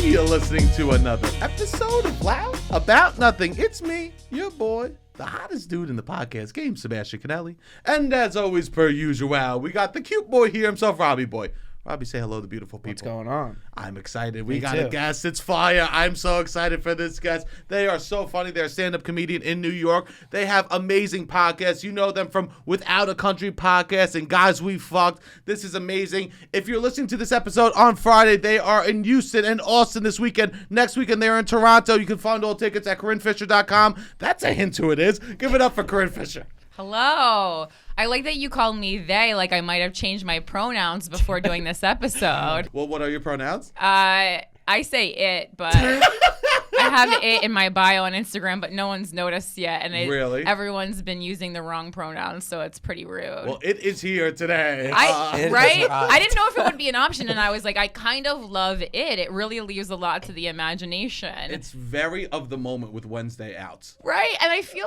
You're listening to another episode of Loud About Nothing. It's me, your boy, the hottest dude in the podcast game, Sebastian Conelli. And as always, per usual, we got the cute boy here himself, Robbie boy. Robbie, say hello to beautiful people. What's going on? I'm excited. We got too. a guest. It's fire. I'm so excited for this guest. They are so funny. They're a stand-up comedian in New York. They have amazing podcasts. You know them from Without a Country podcast and Guys We Fucked. This is amazing. If you're listening to this episode on Friday, they are in Houston and Austin this weekend. Next weekend, they're in Toronto. You can find all tickets at CorinneFisher.com. That's a hint who it is. Give it up for Corinne Fisher. Hello. I like that you called me they, like I might have changed my pronouns before doing this episode. Well, what are your pronouns? I say it, but I have it in my bio on Instagram, but no one's noticed yet. And Really? Everyone's been using the wrong pronouns, so it's pretty rude. Well, it is here today. Right? I didn't know if it would be an option, and I was like, I kind of love it. It really leaves a lot to the imagination. It's very of the moment with Wednesday outs. Right, and I feel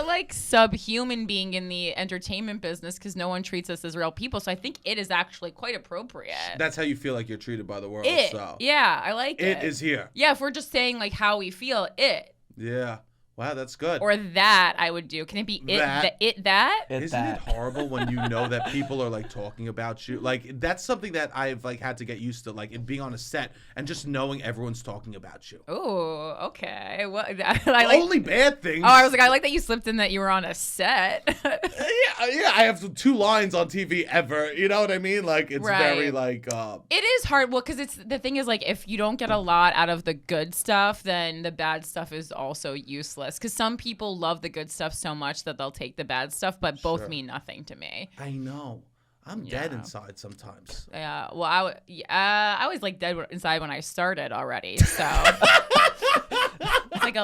like subhuman being in the entertainment business because no one treats us as real people. So I think it is actually quite appropriate. That's how you feel like you're treated by the world. It, So yeah, I like it. It is here. Yeah, if we're just saying like how we feel, it. Yeah. Wow, that's good. Or that I would do. Can it be it? That. That? Isn't it horrible when you know that people are like talking about you? Like that's something that I've like had to get used to, like it being on a set and just knowing everyone's talking about you. Oh, okay. What? Only bad things. Oh, I was like, I like that you slipped in that you were on a set. yeah. I have 2 lines on TV ever. You know what I mean? Like it's Right. very like. It is hard. Well, because the thing is like if you don't get a lot out of the good stuff, then the bad stuff is also useless. Because some people love the good stuff so much that they'll take the bad stuff, but both Sure. mean nothing to me. I know. I'm dead inside sometimes. Yeah. Well, I was like dead inside when I started already. So it's like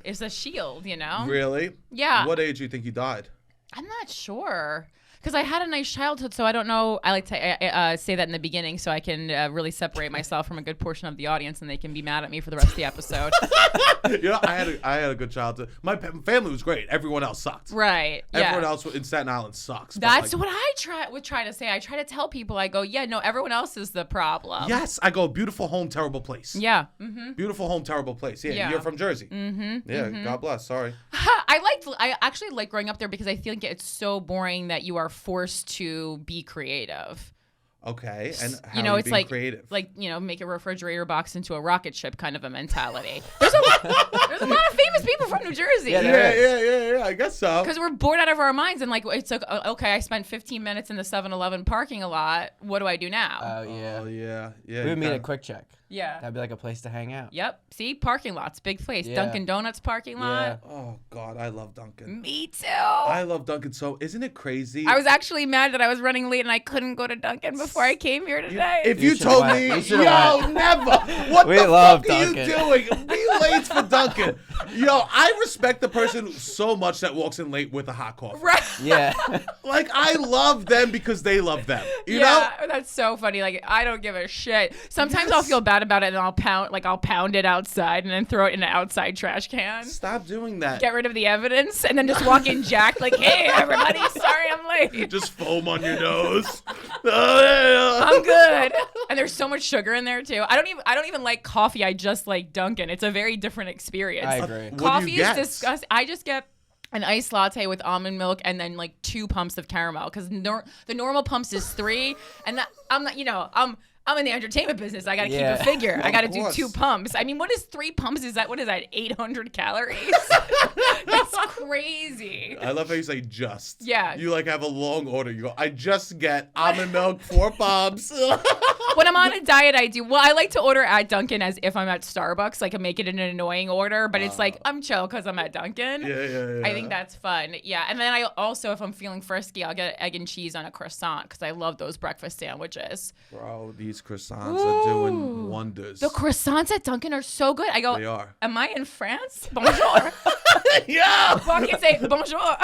it's a shield, you know? Really? Yeah. What age do you think you died? I'm not sure. Because I had a nice childhood, so I don't know. I like to say that in the beginning so I can really separate myself from a good portion of the audience and they can be mad at me for the rest of the episode. You know, I had a good childhood. My family was great. Everyone else sucked. Right. Everyone yeah. else in Staten Island sucks. That's what I try to say. I try to tell people, I go, yeah, no, everyone else is the problem. Yes, I go, beautiful home, terrible place. Yeah. Mm-hmm. Beautiful home, terrible place. Yeah, Yeah. you're from Jersey. Mm-hmm. Yeah, mm-hmm. God bless. Sorry. I actually like growing up there because I feel like it's so boring that you are forced to be creative. Okay, and how You know, are you it's being like creative? like make a refrigerator box into a rocket ship kind of a mentality. There's a lot of famous people from New Jersey. Yeah, I guess so. Because we're bored out of our minds and like it's like okay, I spent 15 minutes in the 7-Eleven parking lot. What do I do now? Oh, yeah. Oh, yeah. We would meet at Quick Check. Yeah. That'd be like a place to hang out. Yep. See, parking lots, big place. Yeah. Dunkin Donuts parking lot. Oh, God, I love Dunkin'. Me too. I love Dunkin' so. Isn't it crazy? I was actually mad that I was running late and I couldn't go to Dunkin' before I came here today. If You you should've told went. me, You should've yo, went. never. What We the love fuck are you Dunkin'. doing? Be late for Dunkin'. Yo, I respect the person so much that walks in late with a hot coffee. Right. Yeah. Like, I love them because they love them. You know? Yeah, that's so funny. Like, I don't give a shit. Sometimes I'll feel bad about it and I'll pound it outside and then throw it in an outside trash can. Stop doing that. Get rid of the evidence and then just walk in jacked like, hey, everybody, sorry I'm late. Just foam on your nose. Oh, yeah. I'm good. And there's so much sugar in there too. I don't even like coffee. I just like Dunkin'. It's a very different experience. I agree. What do Coffee you is get? disgusting. I just get an iced latte with almond milk and then like 2 pumps of caramel because the normal pumps is 3 and that, I'm not, I'm in the entertainment business. I gotta keep a figure. Well, I gotta of do course. 2 pumps. I mean, what is 3 pumps? What is that? 800 calories? That's crazy. I love how you say just. Yeah. You like have a long order. You go, I just get almond milk, 4 pumps. When I'm on a diet, I do. Well, I like to order at Dunkin' as if I'm at Starbucks. Like, I make it an annoying order, but it's like, I'm chill because I'm at Dunkin'. Yeah. I think that's fun. Yeah. And then I also, if I'm feeling frisky, I'll get egg and cheese on a croissant because I love those breakfast sandwiches. Bro, these croissants are doing wonders. The croissants at Dunkin' are so good. I go, They are. am I in France? Bonjour. Yeah. Well, I can say bonjour.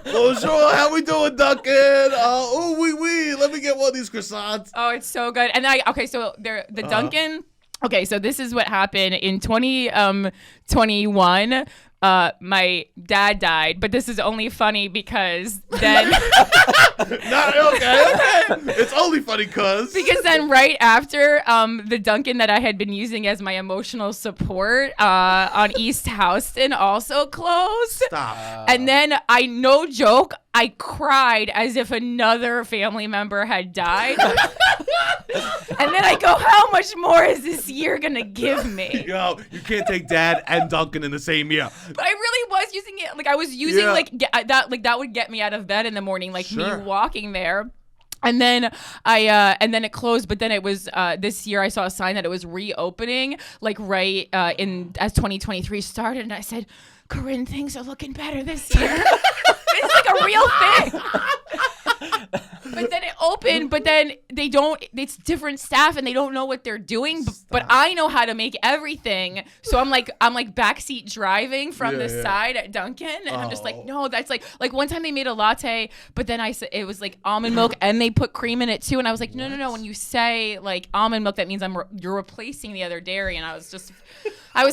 Bonjour, how we doing, Duncan? Oh, oui. Let me get one of these croissants. Oh, it's so good. And so the Dunkin'. Okay, so this is what happened in 2021. my dad died, but this is only funny because then okay. It's only funny because then right after the Dunkin that I had been using as my emotional support on East Houston also closed. Stop. And then no joke, I cried as if another family member had died. And then I go, how much more is this year gonna give me? Yo, you can't take dad and Dunkin in the same year. But I really was using it. Like I was using that would get me out of bed in the morning, like me walking there. And then and then it closed, but then it was this year I saw a sign that it was reopening, like right as 2023 started, and I said, Corinne, things are looking better this year. It's like a real thing. But then it opened, but then it's different staff and they don't know what they're doing. But I know how to make everything. So I'm like backseat driving from the side at Dunkin'. And I'm just like, no, that's like one time they made a latte, but then I said it was like almond milk and they put cream in it too. And I was like, no. When you say like almond milk, that means you're replacing the other dairy. And I was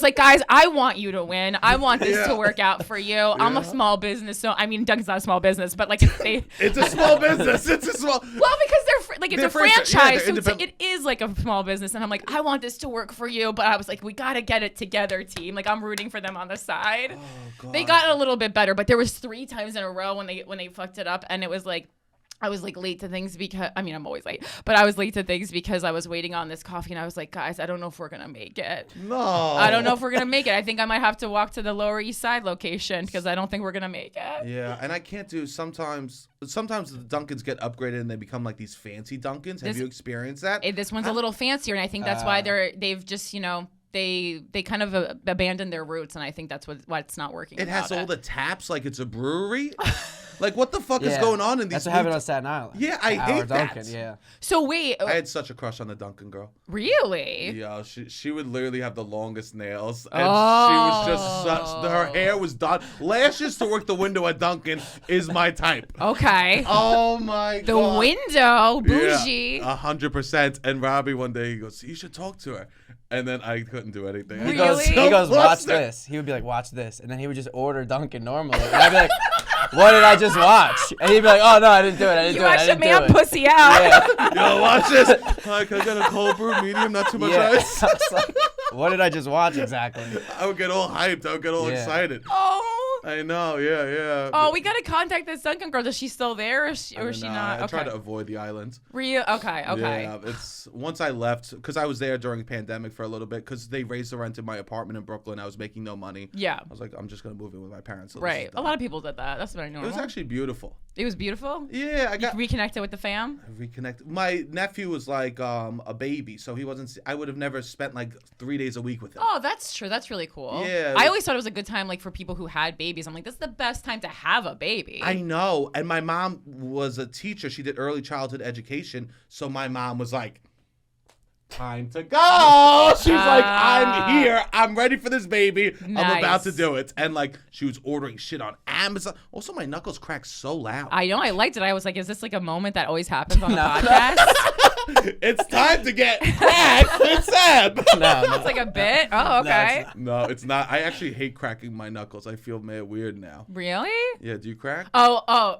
like, guys, I want you to win. I want this to work out for you. I'm a small business. So, I mean, Dunkin's not a small business, but like it's a small business. It's a small. Well, because it's a franchise. So it is like a small business. And I'm like, I want this to work for you. But I was like, we got to get it together, team. Like, I'm rooting for them on the side. Oh, God. They got a little bit better, but there was 3 times in a row when they fucked it up. And it was like, I was like late to things because, I mean, I'm always late, but I was late to things because I was waiting on this coffee and I was like, guys, I don't know if we're going to make it. No. I don't know if we're going to make it. I think I might have to walk to the Lower East Side location because I don't think we're going to make it. Yeah, and I can't do sometimes the Dunkins get upgraded and they become like these fancy Dunkins. Have you experienced that? This one's a little fancier and I think that's why they've just, they kind of abandoned their roots, and I think that's why it's not working. It has all the taps like it's a brewery. Like, what the fuck is going on in these? That's what happened on Staten Island. Yeah, I hate Dunkin', that. Yeah. So wait, I had such a crush on the Dunkin' girl. Really? Yeah, she would literally have the longest nails, and she was just her hair was done. Lashes to work the window at Dunkin' is my type. Okay. Oh my god. The window, bougie. Yeah, 100%. And Robbie one day he goes, "You should talk to her." And then I couldn't do anything. Really? He goes, watch this. He would be like, watch this. And then he would just order Dunkin' normally. And I'd be like, what did I just watch? And he'd be like, oh, no, I didn't do it. You watched a man pussy out. Yeah. Yo, watch this. Like, I got a cold brew, medium, not too much ice. Like, what did I just watch exactly? I would get all hyped. I would get all excited. Oh. I know, yeah. Oh, we gotta contact this Dunkin' girl. Is she still there, or is she not? I try to avoid the islands. Real? Okay. Yeah, it's once I left because I was there during the pandemic for a little bit because they raised the rent in my apartment in Brooklyn. I was making no money. Yeah. I was like, I'm just gonna move in with my parents. So right. A lot of people did that. That's very normal. It was actually beautiful. It was beautiful. Yeah, I got reconnected with the fam. Reconnected. My nephew was like a baby, so he wasn't. I would have never spent like 3 days a week with him. Oh, that's true. That's really cool. Yeah. I always thought it was a good time, like for people who had babies. I'm like, this is the best time to have a baby. I know. And my mom was a teacher. She did early childhood education, so my mom was like, time to go. She's like, I'm here. I'm ready for this baby. Nice. I'm about to do it. And like, she was ordering shit on Amazon. Also, my knuckles cracked so loud. I know. I liked it. I was like, is this like a moment that always happens on the podcast? It's time to get cracked with Seb. No. It's like a bit. Oh, okay. No, it's not. I actually hate cracking my knuckles. I feel mad weird now. Really? Yeah. Do you crack? Oh.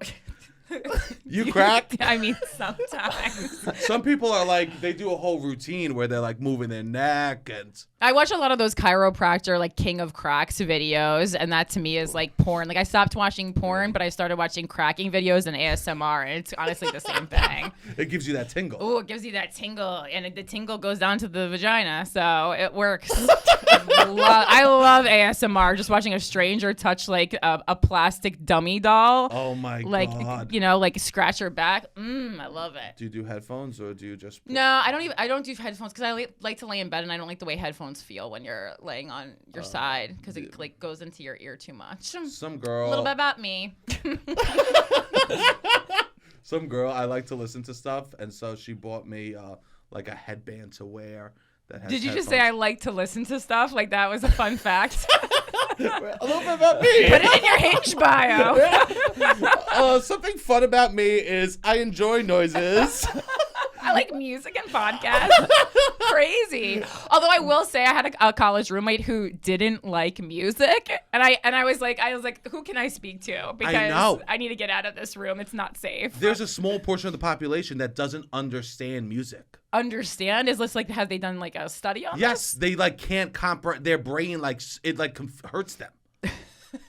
You crack? I mean, sometimes. Some people are like, they do a whole routine where they're like moving their neck and. I watch a lot of those chiropractor, like King of Cracks videos, and that to me is like porn. Like I stopped watching porn, but I started watching cracking videos and ASMR, and it's honestly the same thing. It gives you that tingle. Oh, it gives you that tingle, and the tingle goes down to the vagina, so it works. I love ASMR. Just watching a stranger touch like a plastic dummy doll. Oh my god! Like scratch her back. I love it. Do you do headphones or do you just? No, I don't do headphones because I like to lay in bed and I don't like the way headphones feel when you're laying on your side because it like goes into your ear too much. Some girl. A little bit about me. Some girl, I like to listen to stuff, and so she bought me like a headband to wear. Did you just say I like to listen to stuff? Like that was a fun fact? A little bit about me. Put it in your Hinge bio. Something fun about me is I enjoy noises. I I like music and podcasts. Crazy. Although I will say I had a college roommate who didn't like music, and I was like, who can I speak to? Because I need to get out of this room. It's not safe. There's a small portion of the population that doesn't understand music. Understand? Is this like, have they done like a study on Yes, this? they like can't comprehend. Their brain like it like hurts them.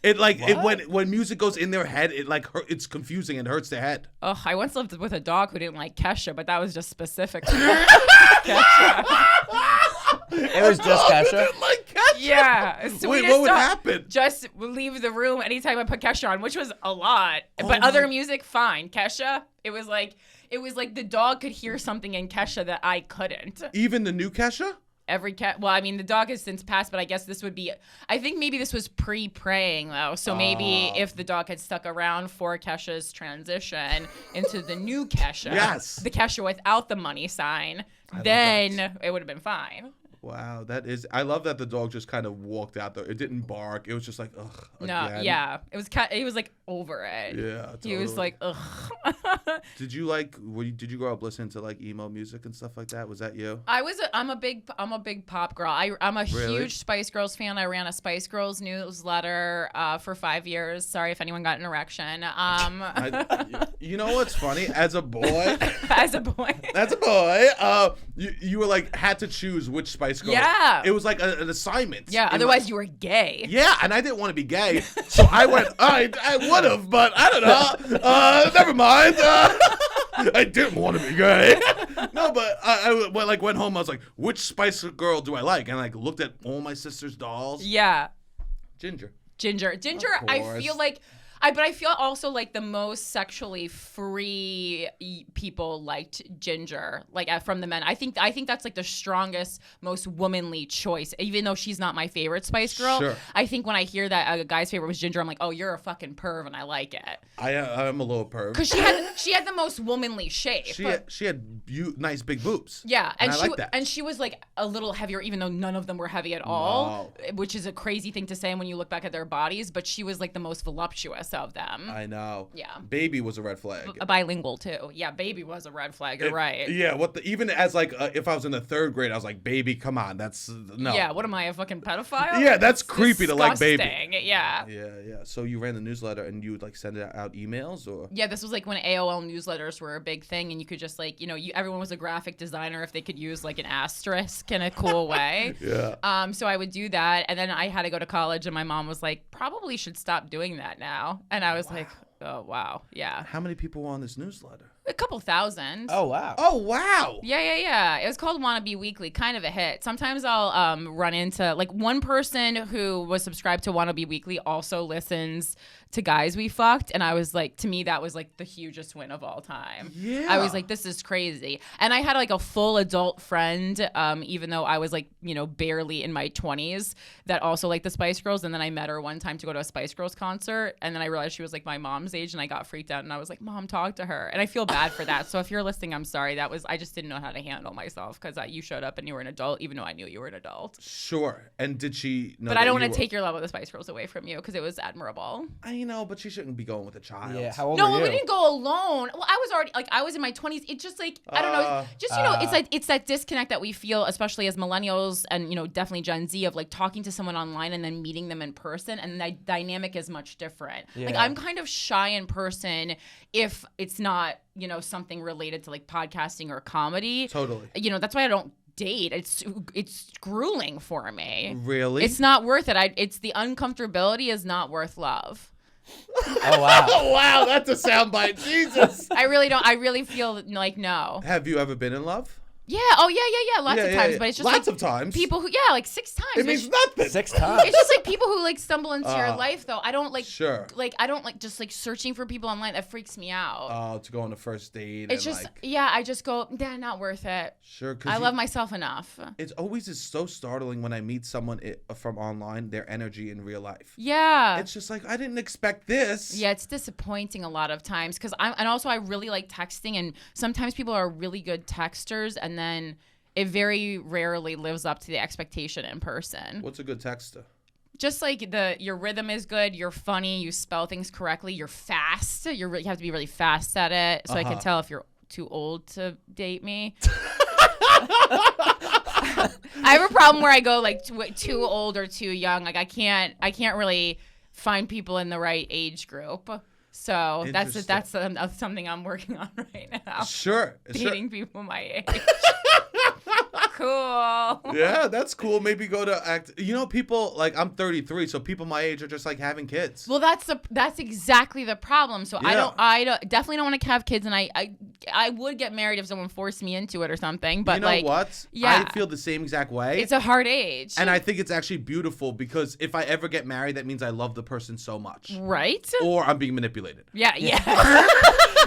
It like when music goes in their head, it like it's confusing and hurts their head. Oh, I once lived with a dog who didn't like Kesha, but that was just specific to Kesha. It was just Kesha? Didn't like Kesha? Yeah. Wait, what would happen? Just leave the room anytime I put Kesha on, which was a lot. Oh But other music, fine. Kesha, it was like the dog could hear something in Kesha that I couldn't. Even the new Kesha? Every cat. Well, I mean, the dog has since passed, but I guess this would be. I think maybe this was pre-praying though, so maybe if the dog had stuck around for Kesha's transition into the new Kesha, Yes, the Kesha without the money sign, then it would have been fine. Wow, that is. I love that the dog just kind of walked out there. It didn't bark. It was just like, ugh. No, again. yeah, it was. He was like over it. Yeah, totally. He was like, ugh. Did you did you grow up listening to like emo music and stuff like that? Was that you? I'm a big pop girl. I'm a huge Spice Girls fan. I ran a Spice Girls newsletter for 5 years. Sorry if anyone got an erection. You know what's funny? As a boy, you were like had to choose which Spice Girl. Yeah. It was like an assignment. Yeah. Otherwise, you were gay. Yeah, and I didn't want to be gay, so I went. I would have, but I don't know. Never mind. I didn't want to be gay. No, but I went home. I was like, which Spice Girl do I like? And I looked at all my sister's dolls. Yeah. Ginger. I feel like. But I feel also like the most sexually free people liked Ginger, like from the men. I think that's like the strongest, most womanly choice. Even though she's not my favorite Spice Girl, sure. I think when I hear that a guy's favorite was Ginger, I'm like, oh, you're a fucking perv, and I like it. I'm a little perv. Because she had the most womanly shape. She had nice big boobs. Yeah, and I like that. And she was like a little heavier, even though none of them were heavy at all, which is a crazy thing to say when you look back at their bodies. But she was like the most voluptuous of them. I know. Yeah. Baby was a red flag. Bilingual too. Yeah, Baby was a red flag. You're right. Yeah. Even as like if I was in the third grade, I was like, Baby, come on, that's no. Yeah. What am I, a fucking pedophile? Yeah, that's creepy disgusting. To like Baby. Yeah. Yeah. So you ran the newsletter and you would like send out emails or? Yeah, this was like when AOL newsletters were a big thing, and you could just like everyone was a graphic designer if they could use like an asterisk in a cool way. Yeah. So I would do that, and then I had to go to college, and my mom was like, probably should stop doing that now, and I was like. Oh, wow. Yeah. How many people were on this newsletter? A couple thousand. Oh, wow. Oh, wow. Yeah. It was called Wannabe Weekly, kind of a hit. Sometimes I'll run into, like, one person who was subscribed to Wannabe Weekly also listens to Guys We Fucked, and I was like, to me, that was, like, the hugest win of all time. Yeah. I was like, this is crazy. And I had, like, a full adult friend, even though I was, like, barely in my 20s, that also liked the Spice Girls, and then I met her one time to go to a Spice Girls concert, and then I realized she was, like, my mom's age, and I got freaked out, and I was like, Mom, talk to her. And I feel bad for that. So if you're listening, I'm sorry. I just didn't know how to handle myself because you showed up and you were an adult, even though I knew you were an adult. Sure. And did she know? But I don't want to take your love of the Spice Girls away from you because it was admirable. I know, but she shouldn't be going with a child. Yeah. How old were you? No, we didn't go alone. Well, I was already I was in my 20s. It's just like I don't know. Just it's that disconnect that we feel, especially as millennials and definitely Gen Z, of like talking to someone online and then meeting them in person, and the dynamic is much different. Yeah. Like I'm kind of shy in person if it's not something related to like podcasting or comedy. Totally. That's why I don't date. It's grueling for me. Really? It's not worth it. It's the uncomfortability is not worth love. Oh, wow. Oh, wow. That's a soundbite. Jesus. I really feel like no. Have you ever been in love? Yeah. Oh, yeah. Lots of times. But it's just lots like of times. people who, like 6 times. It means nothing. 6 times. It's just like people who like stumble into your life, though. I don't like. Sure. Like I don't like just like searching for people online. That freaks me out. To go on a first date. It's just I just go, not worth it. Sure. I love myself enough. It's always so startling when I meet someone from online, their energy in real life. Yeah. It's just like I didn't expect this. Yeah, it's disappointing a lot of times because I really like texting, and sometimes people are really good texters, and then it very rarely lives up to the expectation in person. What's a good texter? Just like your rhythm is good, you're funny, you spell things correctly, you're fast. You have to be really fast at it, so I can tell if you're too old to date me. I have a problem where I go like too old or too young. Like I can't really find people in the right age group. So that's something I'm working on right now. Sure. Dating people my age. Cool. Yeah, that's cool. Maybe go to act. You know, people like I'm 33, so people my age are just like having kids. Well, that's exactly the problem. So Yeah. I definitely don't want to have kids, and I would get married if someone forced me into it or something. But you know like, what? yeah, I feel the same exact way. it's a hard age, and I think it's actually beautiful because if I ever get married, that means I love the person so much. right? Or I'm being manipulated. Yeah.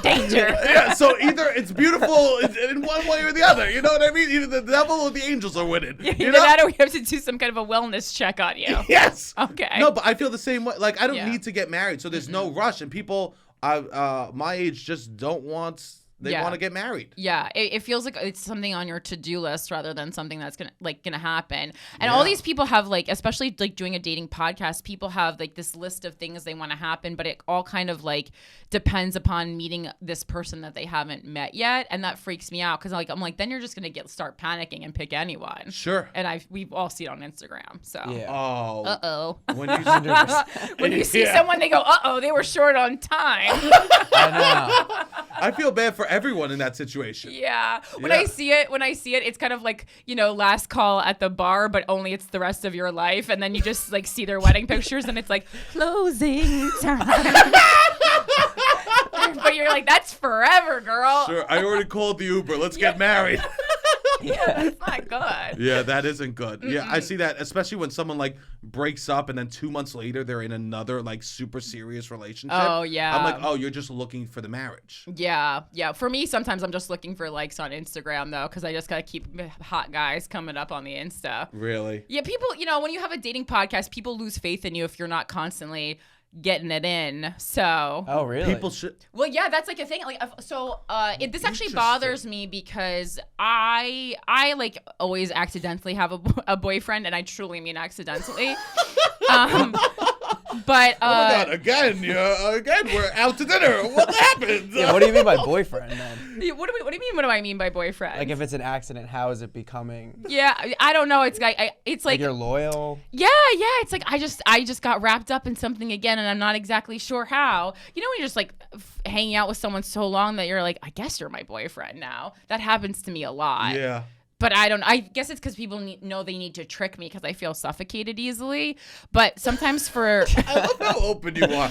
Danger. Yeah, so either it's beautiful in one way or the other. You know what I mean? Either the devil or the angels are winning. You Either know? that or we have to do some kind of a wellness check on you. Yes. Okay. No, but I feel the same way. Like I don't Yeah. need to get married, so there's no rush. And people, my age, just don't want. They Yeah. want to get married. Yeah, it feels like it's something on your to-do list rather than something that's gonna happen. And all these people have like, especially like doing a dating podcast, people have like this list of things they want to happen, but it all kind of like depends upon meeting this person that they haven't met yet, and that freaks me out because I'm like then you're just gonna start panicking and pick anyone. Sure. And we've all seen it on Instagram. So. Yeah. Oh. When When you see someone, they go, they were short on time. I know. I feel bad for everyone in that situation. Yeah. When Yeah. I see it, it's kind of like, last call at the bar, but only it's the rest of your life. And then you just like see their wedding pictures and it's like closing time. But you're like, that's forever, girl. Sure. I already called the Uber. Let's get married. Yeah, that's not good. Yeah, that isn't good. Yeah, I see that, especially when someone like breaks up and then 2 months later they're in another like super serious relationship. Oh, yeah. I'm like, oh, you're just looking for the marriage. Yeah. For me, sometimes I'm just looking for likes on Instagram though, because I just gotta keep hot guys coming up on the Insta. Really? Yeah, people, when you have a dating podcast, people lose faith in you if you're not constantly getting it in. So. Oh, really? People should. Well, yeah, that's like a thing. Like, this actually bothers me because I like always accidentally have a boyfriend, and I truly mean accidentally. But Oh my God! Again, we're out to dinner. What happened? Yeah, what do you mean by boboyfriend then? what do you mean? What do I mean by boyfriend? Like if it's an accident, how is it becoming? Yeah, I don't know. It's Like you're loyal? Yeah. It's like I just got wrapped up in something again, and I'm not exactly sure how. When you're just like hanging out with someone so long that you're like, I guess you're my boyfriend now. That happens to me a lot. Yeah. But I guess it's because people know they need to trick me because I feel suffocated easily. But sometimes I love how open you are.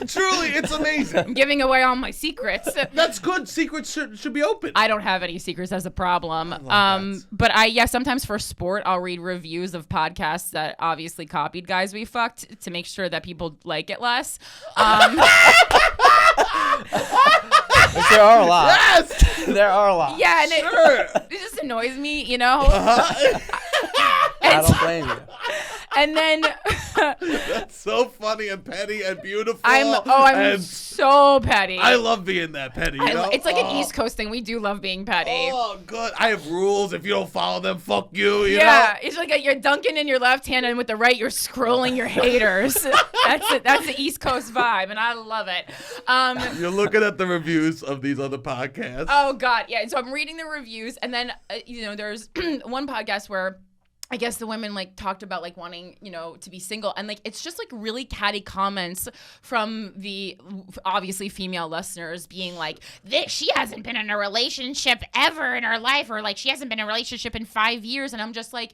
Truly, it's amazing. I'm giving away all my secrets. That's good. Secrets should be open. I don't have any secrets as a problem. that. But sometimes for sport, I'll read reviews of podcasts that obviously copied guys we fucked to make sure that people like it less. Which there are a lot. Yes. There are a lot. Yeah, and Sure. it just annoys me, I don't blame you. And then That's so funny and petty and beautiful. I'm and so petty. I love being that petty. You know? It's like an East Coast thing. We do love being petty. Oh, good. I have rules. If you don't follow them, fuck you. You Yeah, know? it's like you're dunking in your left hand, and with the right, you're scrolling your haters. That's the East Coast vibe, and I love it. You're looking at the reviews of these other podcasts. Oh God, yeah. So I'm reading the reviews, and then there's one podcast where I guess the women like talked about like wanting, to be single, and like it's just like really catty comments from the obviously female listeners being like, she hasn't been in a relationship ever in her life, or like she hasn't been in a relationship in 5 years, and I'm just like,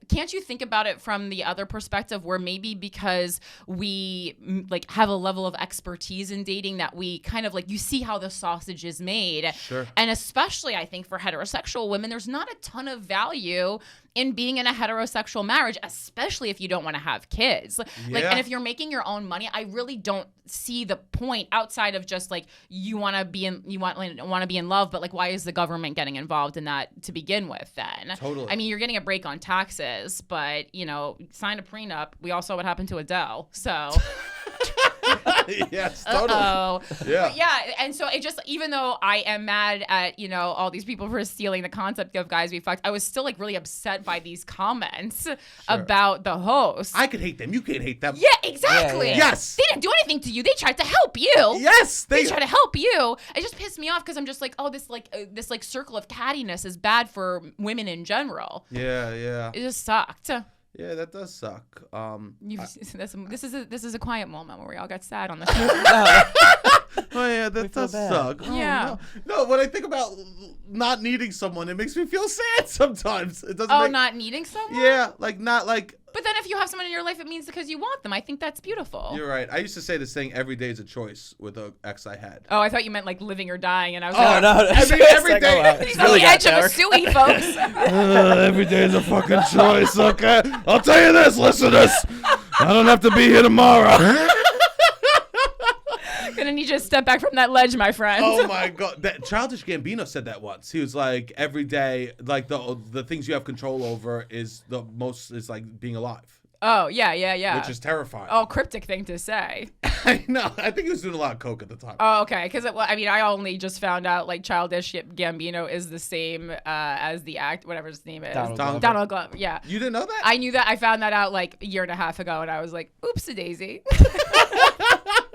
can't you think about it from the other perspective where maybe because we like have a level of expertise in dating that we kind of like, you see how the sausage is made. Sure. And especially I think for heterosexual women, there's not a ton of value in being in a heterosexual marriage, especially if you don't want to have kids. Like, and if you're making your own money, I really don't see the point outside of just like you want to be in love, but like why is the government getting involved in that to begin with then? Totally. I mean, you're getting a break on taxes, but sign a prenup. We all saw what happened to Adele. So Yes, totally. Yeah. But yeah, and so it just, even though I am mad at, all these people for stealing the concept of guys we fucked, I was still like really upset by these comments about the host. I could hate them. You can't hate them. Yeah, exactly. Yeah. Yes. They didn't do anything to you. They tried to help you. Yes. They try to help you. It just pissed me off because I'm just like, oh, this circle of cattiness is bad for women in general. Yeah. It just sucked. Yeah, that does suck. This is a quiet moment where we all got sad on the show. Oh yeah, that does suck. Oh, Yeah. No, when I think about not needing someone, it makes me feel sad sometimes. It doesn't. Not needing someone. Yeah, like not like. But then if you have someone in your life, it means because you want them. I think that's beautiful. You're right. I used to say this thing, every day is a choice, with an ex I had. Oh, I thought you meant like living or dying, and I was Oh like, no! Every day. he's on the edge of a suey, folks. Every day is a fucking choice, okay? I'll tell you this, listeners. I don't have to be here tomorrow. Gonna need you to step back from that ledge, my friend. Oh my god, that Childish Gambino said that once. He was like, every day, like the things you have control over is like being alive. Oh yeah. Which is terrifying. Oh, cryptic thing to say. I know. I think he was doing a lot of coke at the time. Oh, okay. Because I only just found out like Childish Gambino is the same as the whatever his name is. Donald Glover. Yeah. You didn't know that? I knew that. I found that out like a year and a half ago, and I was like, "Oopsie daisy."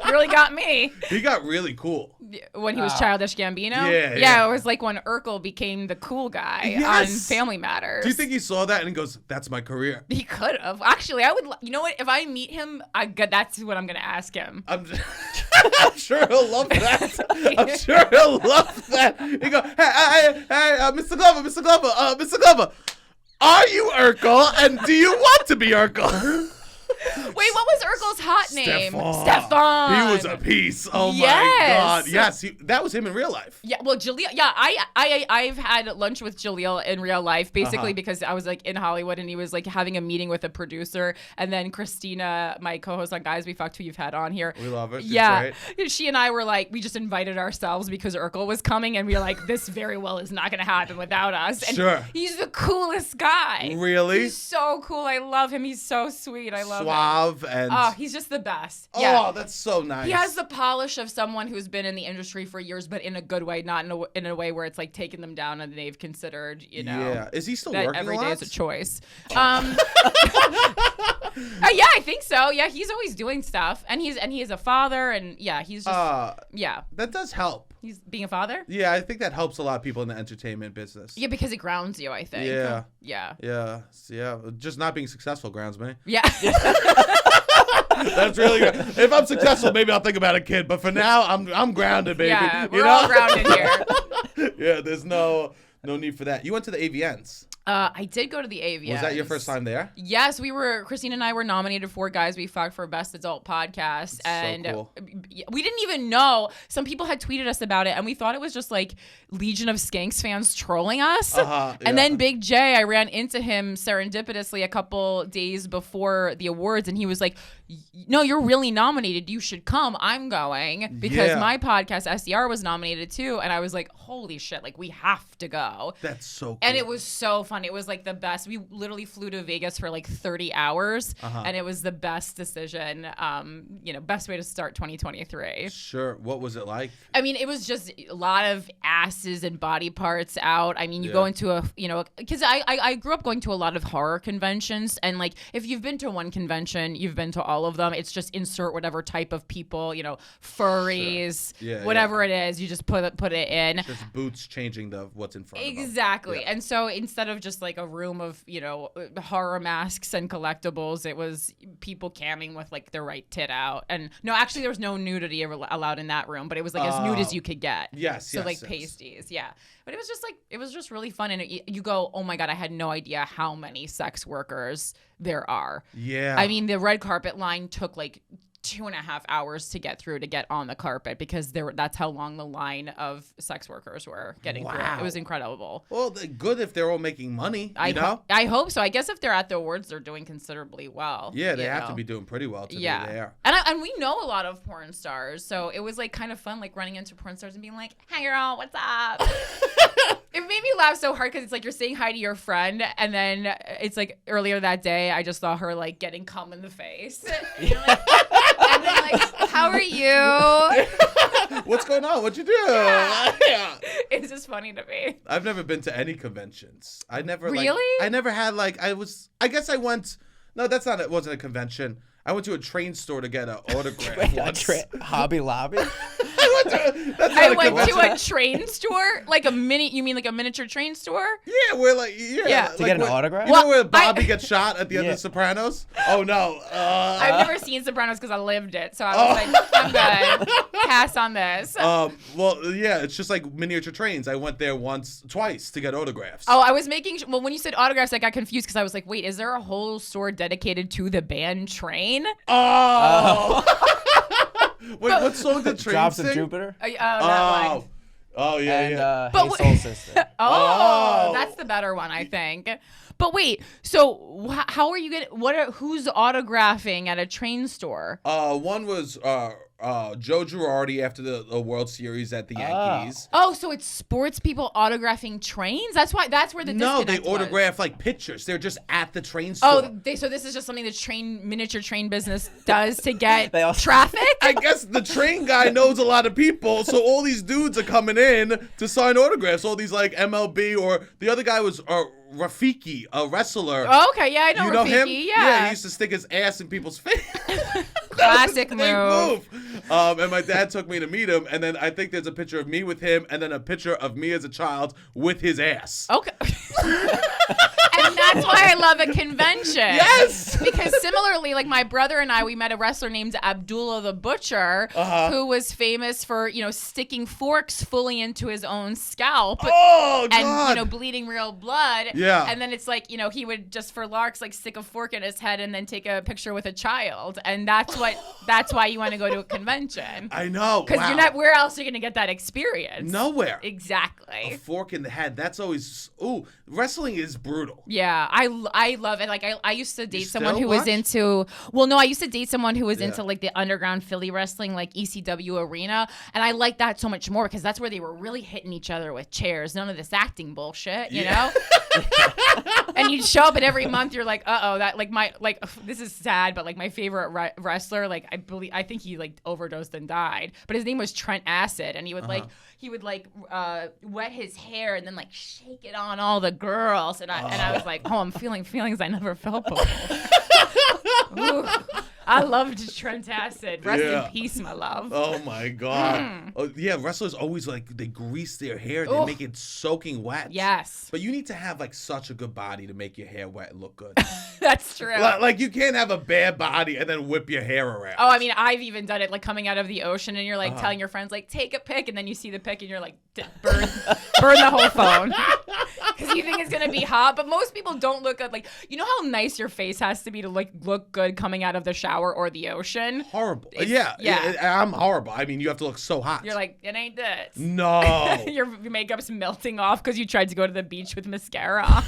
Really got me. He got really cool. When he was Childish Gambino? Yeah. It was like when Urkel became the cool guy Yes. on Family Matters. Do you think he saw that and he goes, that's my career? He could have. Actually, I would. You know what? If I meet him, that's what I'm going to ask him. I'm sure he'll love that. I'm sure he'll love that. He go, hey, Mr. Glover, are you Urkel? And do you want to be Urkel? Wait, what was Urkel's hot name? Stefan. He was a piece. Oh my god. Yes, that was him in real life. Yeah, well, Jaleel. Yeah, I've had lunch with Jaleel in real life, basically because I was like in Hollywood and he was like having a meeting with a producer, and then Christina, my co-host on Guys We Fucked, who you've had on here. We love it. Yeah, she and I were like, we just invited ourselves because Urkel was coming, and we were like, this very well is not going to happen without us. And sure. He's the coolest guy. Really? He's so cool. I love him. He's so sweet. I love him. Suave and. Oh, he's just the best. Oh, yeah. that's so nice. He has the polish of someone who's been in the industry for years, but in a good way, not in a way where it's like taking them down and they've considered, Yeah. Is he still that working every a day lot? is a choice. Yeah, I think so. Yeah, he's always doing stuff, and he is a father, and yeah, he's just yeah. That does help. He's being a father. Yeah, I think that helps a lot of people in the entertainment business. Yeah, because it grounds you, I think. Yeah. Yeah. Yeah. Just not being successful grounds me. Yeah. That's really good. If I'm successful, maybe I'll think about a kid. But for now, I'm grounded, baby. Yeah, we're all grounded here. Yeah, there's no need for that. You went to the AVNs. I did go to the AVNs. Was that your first time there? Yes, Christine and I were nominated for Guys We Fucked for Best Adult Podcast. And so cool. We didn't even know. Some people had tweeted us about it, and we thought it was just like Legion of Skanks fans trolling us. And then Big J, I ran into him serendipitously a couple days before the awards, and he was like, no, you're really nominated. You should come. I'm going because my podcast, SDR, was nominated too. And I was like, holy shit, like we have to go. That's so cool. And it was so fun. It was like the best. We literally flew to Vegas for like 30 hours and it was the best decision, best way to start 2023. Sure. What was it like? I mean, it was just a lot of asses and body parts out. I mean, you go into because I grew up going to a lot of horror conventions, and like if you've been to one convention, you've been to all of them. It's just insert whatever type of people, furries, whatever it is, you just put it in. Just boots changing what's in front of them. Exactly. And so instead of just like a room of, horror masks and collectibles, it was people camming with like their right tit out. And no, actually there was no nudity allowed in that room, but it was like as nude as you could get. Yes. So pasties. Yeah. But it was just really fun. And you go, oh my God, I had no idea how many sex workers there are. Yeah. I mean, the red carpet line took like 2.5 hours to get through to get on the carpet because that's how long the line of sex workers were getting through. It was incredible. Well, good if they're all making money, I hope so. I guess if they're at the awards, they're doing considerably well. Yeah, they have to be doing pretty well to be there. And we know a lot of porn stars, so it was like kind of fun, like running into porn stars and being like, "Hey girl, what's up?" It made me laugh so hard because it's like you're saying hi to your friend, and then it's like earlier that day I just saw her like getting cum in the face. And then like, how are you? What's going on? What'd you do? Yeah. It's just funny to me. I've never been to any conventions. I never really. I never had like I guess I went. No, that's not. It wasn't a convention. I went to a train store to get an autograph once. Hobby Lobby? I went to a train store? Like a mini, you mean like a miniature train store? Yeah, we're like, yeah. To get an autograph? You know where Bobby gets shot at the end of Sopranos? Oh, no. I've never seen Sopranos because I lived it. So I was like, I'm good. Pass on this. Well, yeah, it's just like miniature trains. I went there twice to get autographs. Oh, I was making, well, when you said autographs, I got confused because I was like, wait, is there a whole store dedicated to the band Train? Oh. Wait, what song did Train Drops sing? of Jupiter? That one. Oh, yeah, and, yeah. Hey Soul Sister. That's the better one, I think. But wait, so how are you getting, who's autographing at a train store? One was Joe Girardi after the World Series at the Yankees. Oh, so it's sports people autographing trains? That's where the disconnect they was. autograph like pictures. They're just at the train store. So this is just something the miniature train business does to get They all- traffic? I guess the train guy knows a lot of people, so all these dudes are coming in to sign autographs. All these like MLB or the other guy was Rafiki, a wrestler. Oh, okay, yeah, I know, You know Rafiki, him? yeah. He used to stick his ass in people's face. Classic Big move. And my dad took me to meet him, and then I think there's a picture of me with him, and then a picture of me as a child with his ass. Okay. And that's why I love a convention. Yes! Because similarly, like my brother and I, we met a wrestler named Abdullah the Butcher, who was famous for, sticking forks fully into his own scalp. Oh, God. And, bleeding real blood. Yeah. And then it's like, he would just for larks, like stick a fork in his head and then take a picture with a child. And that's why you want to go to a convention. I know. Because you're not, where else are you going to get that experience? Nowhere. Exactly. A fork in the head. That's always, wrestling is brutal. Yeah, I love it. Like I used to date someone who watch? was into. Well, no, I used to date someone who was into like the underground Philly wrestling, like ECW arena, and I like that so much more because that's where they were really hitting each other with chairs. None of this acting bullshit, you know. And you'd show up, and every month you're like, that this is sad, but like my favorite wrestler, like I think he like overdosed and died, but his name was Trent Acid, and he would wet his hair and then like shake it on all the girls, and I was like, I'm feeling feelings I never felt before. Ooh, I loved Trent Acid. Rest in peace, my love. Oh my God. Oh yeah, wrestlers always like they grease their hair. They make it soaking wet. Yes. But you need to have like such a good body to make your hair wet and look good. That's true. Like you can't have a bad body and then whip your hair around. Oh, I mean, I've even done it like coming out of the ocean and you're like telling your friends like take a pic, and then you see the pic and you're like burn the whole phone. Because you think it's gonna be hot, but most people don't look good. Like, you know how nice your face has to be to like look good coming out of the shower or the ocean? Horrible. Yeah. I'm horrible. I mean, you have to look so hot. You're like, it ain't this. No. Your makeup's melting off because you tried to go to the beach with mascara on.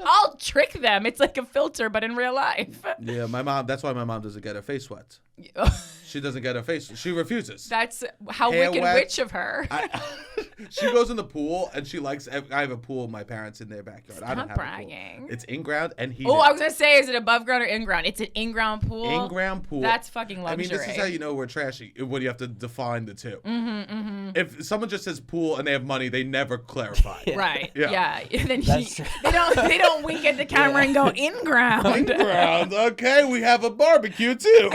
I'll trick them. It's like a filter, but in real life. Yeah, my mom. That's why my mom doesn't get her face wet. She doesn't get her face. She refuses. That's how Hair wicked wet. witch of her. She goes in the pool and she likes. I have a pool. My parents in their backyard. I don't have bragging. a pool. It's in ground and heated. Oh, I was gonna say, is it above ground or in ground? It's an in ground pool. In ground pool. That's fucking luxury. I mean, this is how you know we're trashy. When you have to define the two. If someone just says pool and they have money, they never clarify. Right. Yeah. Then That's true. they don't wink at the camera and go in ground. In ground. Okay, we have a barbecue too.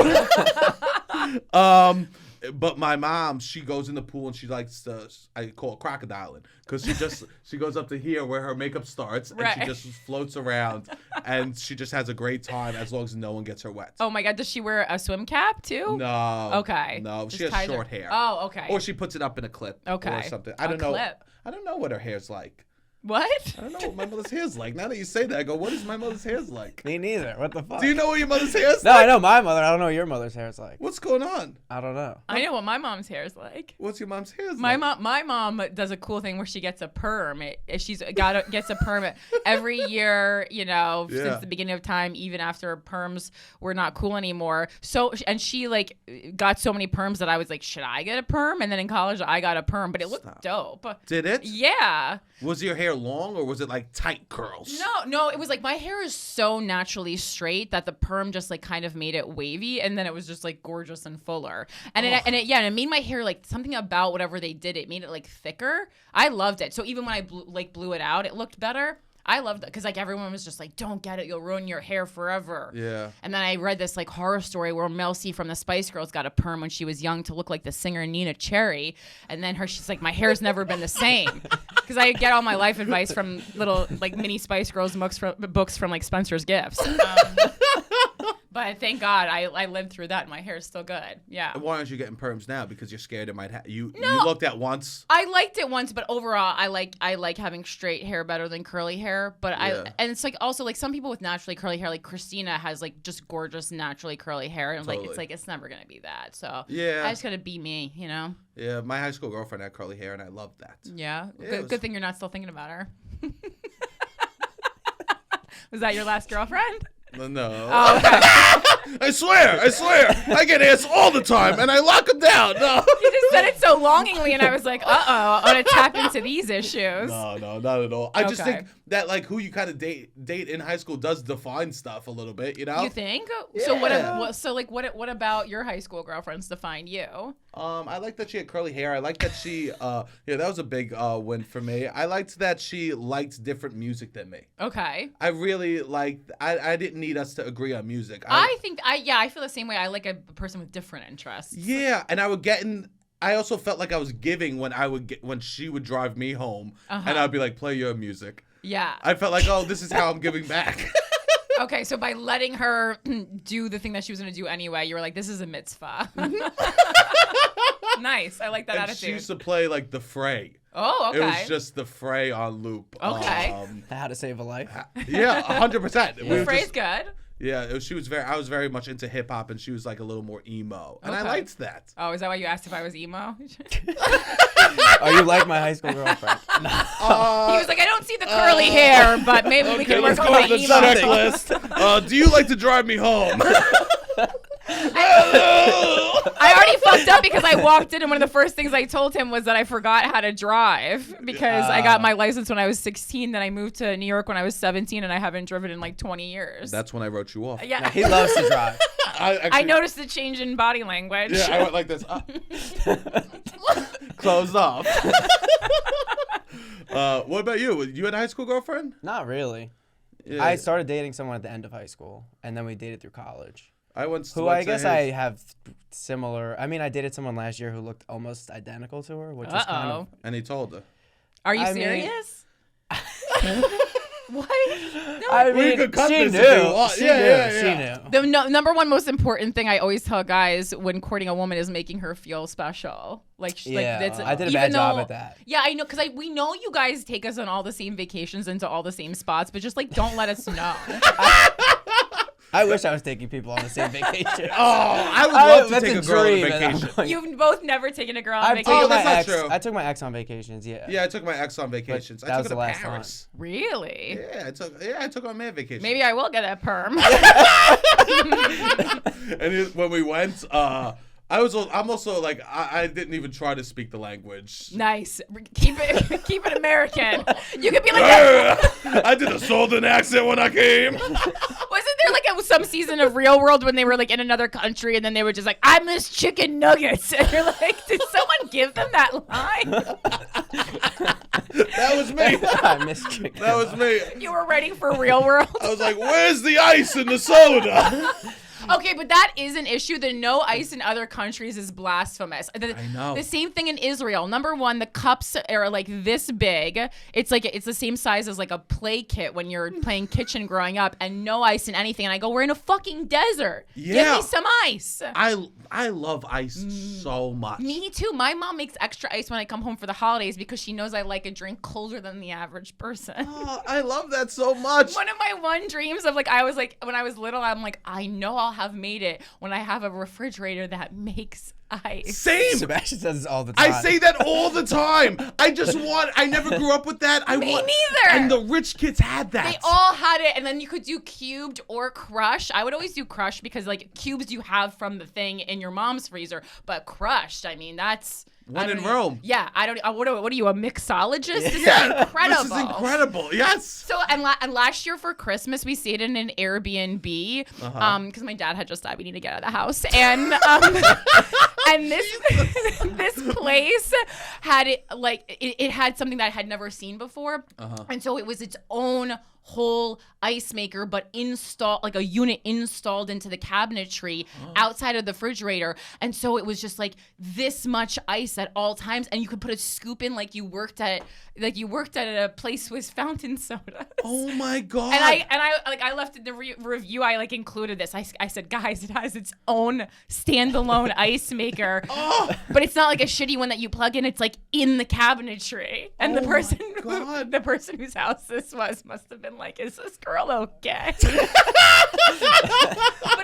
But my mom, she goes in the pool and she likes to, I call it crocodiling, because she goes up to here where her makeup starts and she just floats around and she just has a great time as long as no one gets her wet. Oh my God, does she wear a swim cap too? No. Okay. No, Just she has short hair. Oh, okay. Or she puts it up in a clip. Okay. Or something. I don't know. Clip. I don't know what her hair's like. What? I don't know what my mother's hair's like. Now that you say that, I go, what is my mother's hair's like? Me neither. What the fuck? Do you know what your mother's hair's No, like? I know my mother. I don't know what your mother's hair is like. What's going on? I don't know. I know what my mom's hair is like. What's your mom's hair's My like? mom does a cool thing where she gets a perm. Gets a perm every year, since the beginning of time, even after perms were not cool anymore. So, and she like got so many perms that I was like, should I get a perm? And then in college, I got a perm, but it looked dope. Did it? Yeah. Was your hair long or was it like tight curls? No, it was like my hair is so naturally straight that the perm just like kind of made it wavy, and then it was just like gorgeous and fuller. And it made my hair like something about whatever they did. It made it like thicker. I loved it. So even when I blew it out, it looked better. I loved it because like everyone was just like, don't get it, you'll ruin your hair forever. Yeah. And then I read this like horror story where Mel C from the Spice Girls got a perm when she was young to look like the singer Nina Cherry, and then she's like, my hair's never been the same, because I get all my life advice from little like mini Spice Girls books from like Spencer's Gifts. But thank God I lived through that and my hair is still good. Yeah. Why aren't you getting perms now? Because you're scared it might you looked at once? I liked it once, but overall I like having straight hair better than curly hair. But and it's like also like some people with naturally curly hair, like Christina has like just gorgeous naturally curly hair, and Totally. it's never gonna be that. So Yeah. I just gotta be me, Yeah, my high school girlfriend had curly hair and I loved that. Yeah. Yeah, Good thing you're not still thinking about her. Was that your last girlfriend? No. Oh, okay. I swear. I get ass all the time, and I lock them down. No. You just said it so longingly, and I was like, I'm going to tap into these issues. No, not at all. I just Okay. think that, like, who you kind of date in high school does define stuff a little bit, you know? You think? Yeah. So what about your high school girlfriends define you? I like that she had curly hair. I like that she, that was a big win for me. I liked that she liked different music than me. Okay. I really liked, I didn't need us to agree on music. I feel the same way. I like a person with different interests. Yeah, and I also felt like I was giving when she would drive me home, and I'd be like, play your music. Yeah. I felt like, oh, this is how I'm giving back. Okay, so by letting her do the thing that she was going to do anyway, you were like, this is a mitzvah. Nice. I like that and attitude. she used to play like The Fray. Oh, okay. It was just The Fray on loop. Okay. How to Save a Life. Yeah, 100%. The phrase good. Yeah, I was very much into hip hop, and she was like a little more emo, and I Okay. liked that. Oh, is that why you asked if I was emo? Oh, you like my high school girlfriend? He was like, I don't see the curly hair, but maybe we can work on my emo. checklist. Do you like to drive me home? I already fucked up because I walked in and one of the first things I told him was that I forgot how to drive because I got my license when I was 16. Then I moved to New York when I was 17 and I haven't driven in like 20 years. That's when I wrote you off. Yeah. He loves to drive. I noticed the change in body language. Yeah, I went like this. Closed off. What about you? You had a high school girlfriend? Not really. Yeah. I started dating someone at the end of high school, and then we dated through college. I have similar. I mean, I dated someone last year who looked almost identical to her, which was kind of. And he told her. Are you I mean- serious? What? No, I We mean, could cut she this knew. if you want. She Yeah, knew. yeah. She knew. the number one most important thing I always tell guys when courting a woman is making her feel special. Yeah, that's, I did a even bad job though- at that. Yeah, I know, because we know you guys take us on all the same vacations into all the same spots, but just like don't let us know. I wish I was taking people on the same vacation. Oh, I would love to that's take a a girl on a dream, and I'm vacation. going- You've both never taken a girl on I've vacation. taken that's my not ex. true. I took my ex on vacations. Yeah. Yeah, I took my ex on vacations. That I was took the her to last time. Paris. Really? Yeah, I took her on man vacation. Maybe I will get a perm. And when we went, I'm also like I didn't even try to speak the language. Nice. Keep it American. You could be like that. I did a southern accent when I came. Wasn't there like some season of Real World when they were like in another country and then they were just like, I miss chicken nuggets, and you're like, did someone give them that line? That was me. I miss chicken. That was me. You were writing for Real World. I was like, where's the ice in the soda? Okay, but that is an issue. The no ice in other countries is blasphemous. I know. The same thing in Israel. Number one, the cups are like this big. It's the same size as like a play kit when you're playing kitchen growing up, and no ice in anything. And I go, we're in a fucking desert. Yeah. Give me some ice. I love ice so much. Me too. My mom makes extra ice when I come home for the holidays because she knows I like a drink colder than the average person. Oh, I love that so much. One of my dreams of like, I was like, when I was little, I'm like, I know I'll have made it when I have a refrigerator that makes ice. Same. Sebastian says this all the time. I say that all the time. I never grew up with that. Me neither. And the rich kids had that. They all had it, and then you could do cubed or crushed. I would always do crushed because like cubes you have from the thing in your mom's freezer, but crushed, I mean, that's... One in Rome. Yeah, I don't. What are you, a mixologist? This is Yeah, incredible. this is incredible. Yes. So and last year for Christmas we stayed in an Airbnb because my dad had just died. We need to get out of the house, and and this place had it had something that I had never seen before, and so it was its own whole ice maker, but installed like a unit installed into the cabinetry outside of the refrigerator, and so it was just like this much ice at all times, and you could put a scoop in like you worked at a place with fountain soda. Oh my god! And I left in the review. I like included this. I said, guys, it has its own standalone ice maker, but it's not like a shitty one that you plug in. It's like in the cabinetry, and the person whose house this was must have been like, is this girl okay? But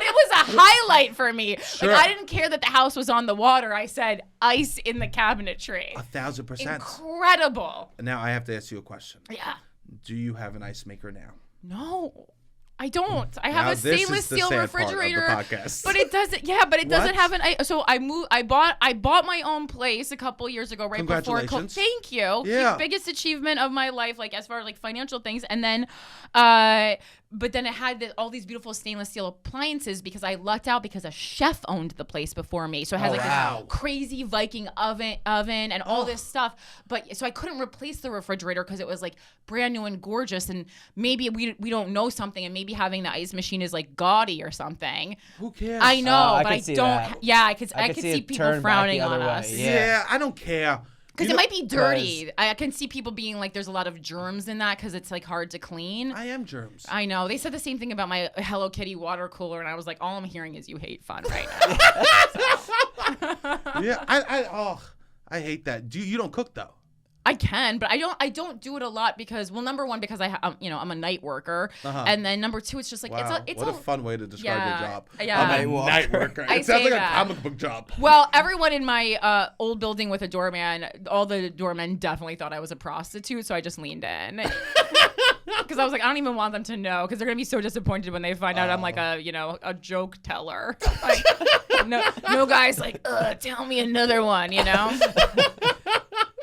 it was a highlight for me. Sure. Like I didn't care that the house was on the water. I said ice in the cabinetry. 1,000%. Incredible. Now I have to ask you a question. Yeah. Do you have an ice maker now? No. I don't. I have a this stainless is the steel sad refrigerator, part of the podcast. but it doesn't. Yeah, but it doesn't What? have an. So I bought my own place a couple years ago, right before. Congratulations. Thank you. Yeah. The biggest achievement of my life, like as far as like financial things, and then, but then it had all these beautiful stainless steel appliances because I lucked out because a chef owned the place before me, so it has this crazy Viking oven and all this stuff. But so I couldn't replace the refrigerator because it was like brand new and gorgeous, and maybe we don't know something, and maybe having the ice machine is like gaudy or something. Who cares? I know, I but could I see don't. that. Yeah, I could I see it people turn back frowning the other on way. us. Yeah, I don't care. Because it might be dirty. I can see people being like, there's a lot of germs in that because it's like hard to clean. I am germs. I know. They said the same thing about my Hello Kitty water cooler, and I was like, all I'm hearing is you hate fun right now. Yeah, I hate that. You don't cook though? I can, but I don't do it a lot because, well, number one, because I'm a night worker, and then number two, it's just like Wow, it's what a fun way to describe your job. Yeah. I'm a night worker. I It sounds say like that. a comic book job. Well, everyone in my old building with a doorman, all the doormen definitely thought I was a prostitute, so I just leaned in. Because I was like, I don't even want them to know, because they're gonna be so disappointed when they find out I'm like a joke teller. Like, no guy's like, tell me another one,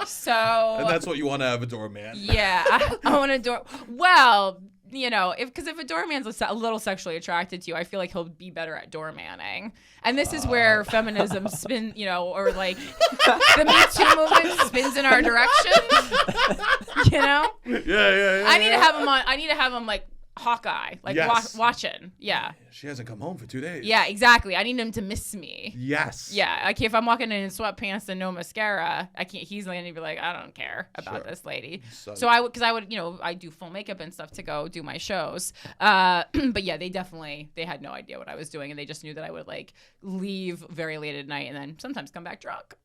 So. And that's what you want to have a doorman. Yeah, I want a door. Well, if a doorman's a little sexually attracted to you, I feel like he'll be better at doormanning. And this is where feminism or like the Me Too movement spins in our direction. Yeah. I need to have him like Hawkeye, like Yes. watching. Yeah. She hasn't come home for 2 days. Yeah, exactly. I need him to miss me. Yes. Yeah, like if I'm walking in sweatpants and no mascara, I can't. He's gonna be like, I don't care about this lady. So I would, I do full makeup and stuff to go do my shows. But yeah, they had no idea what I was doing, and they just knew that I would like leave very late at night and then sometimes come back drunk.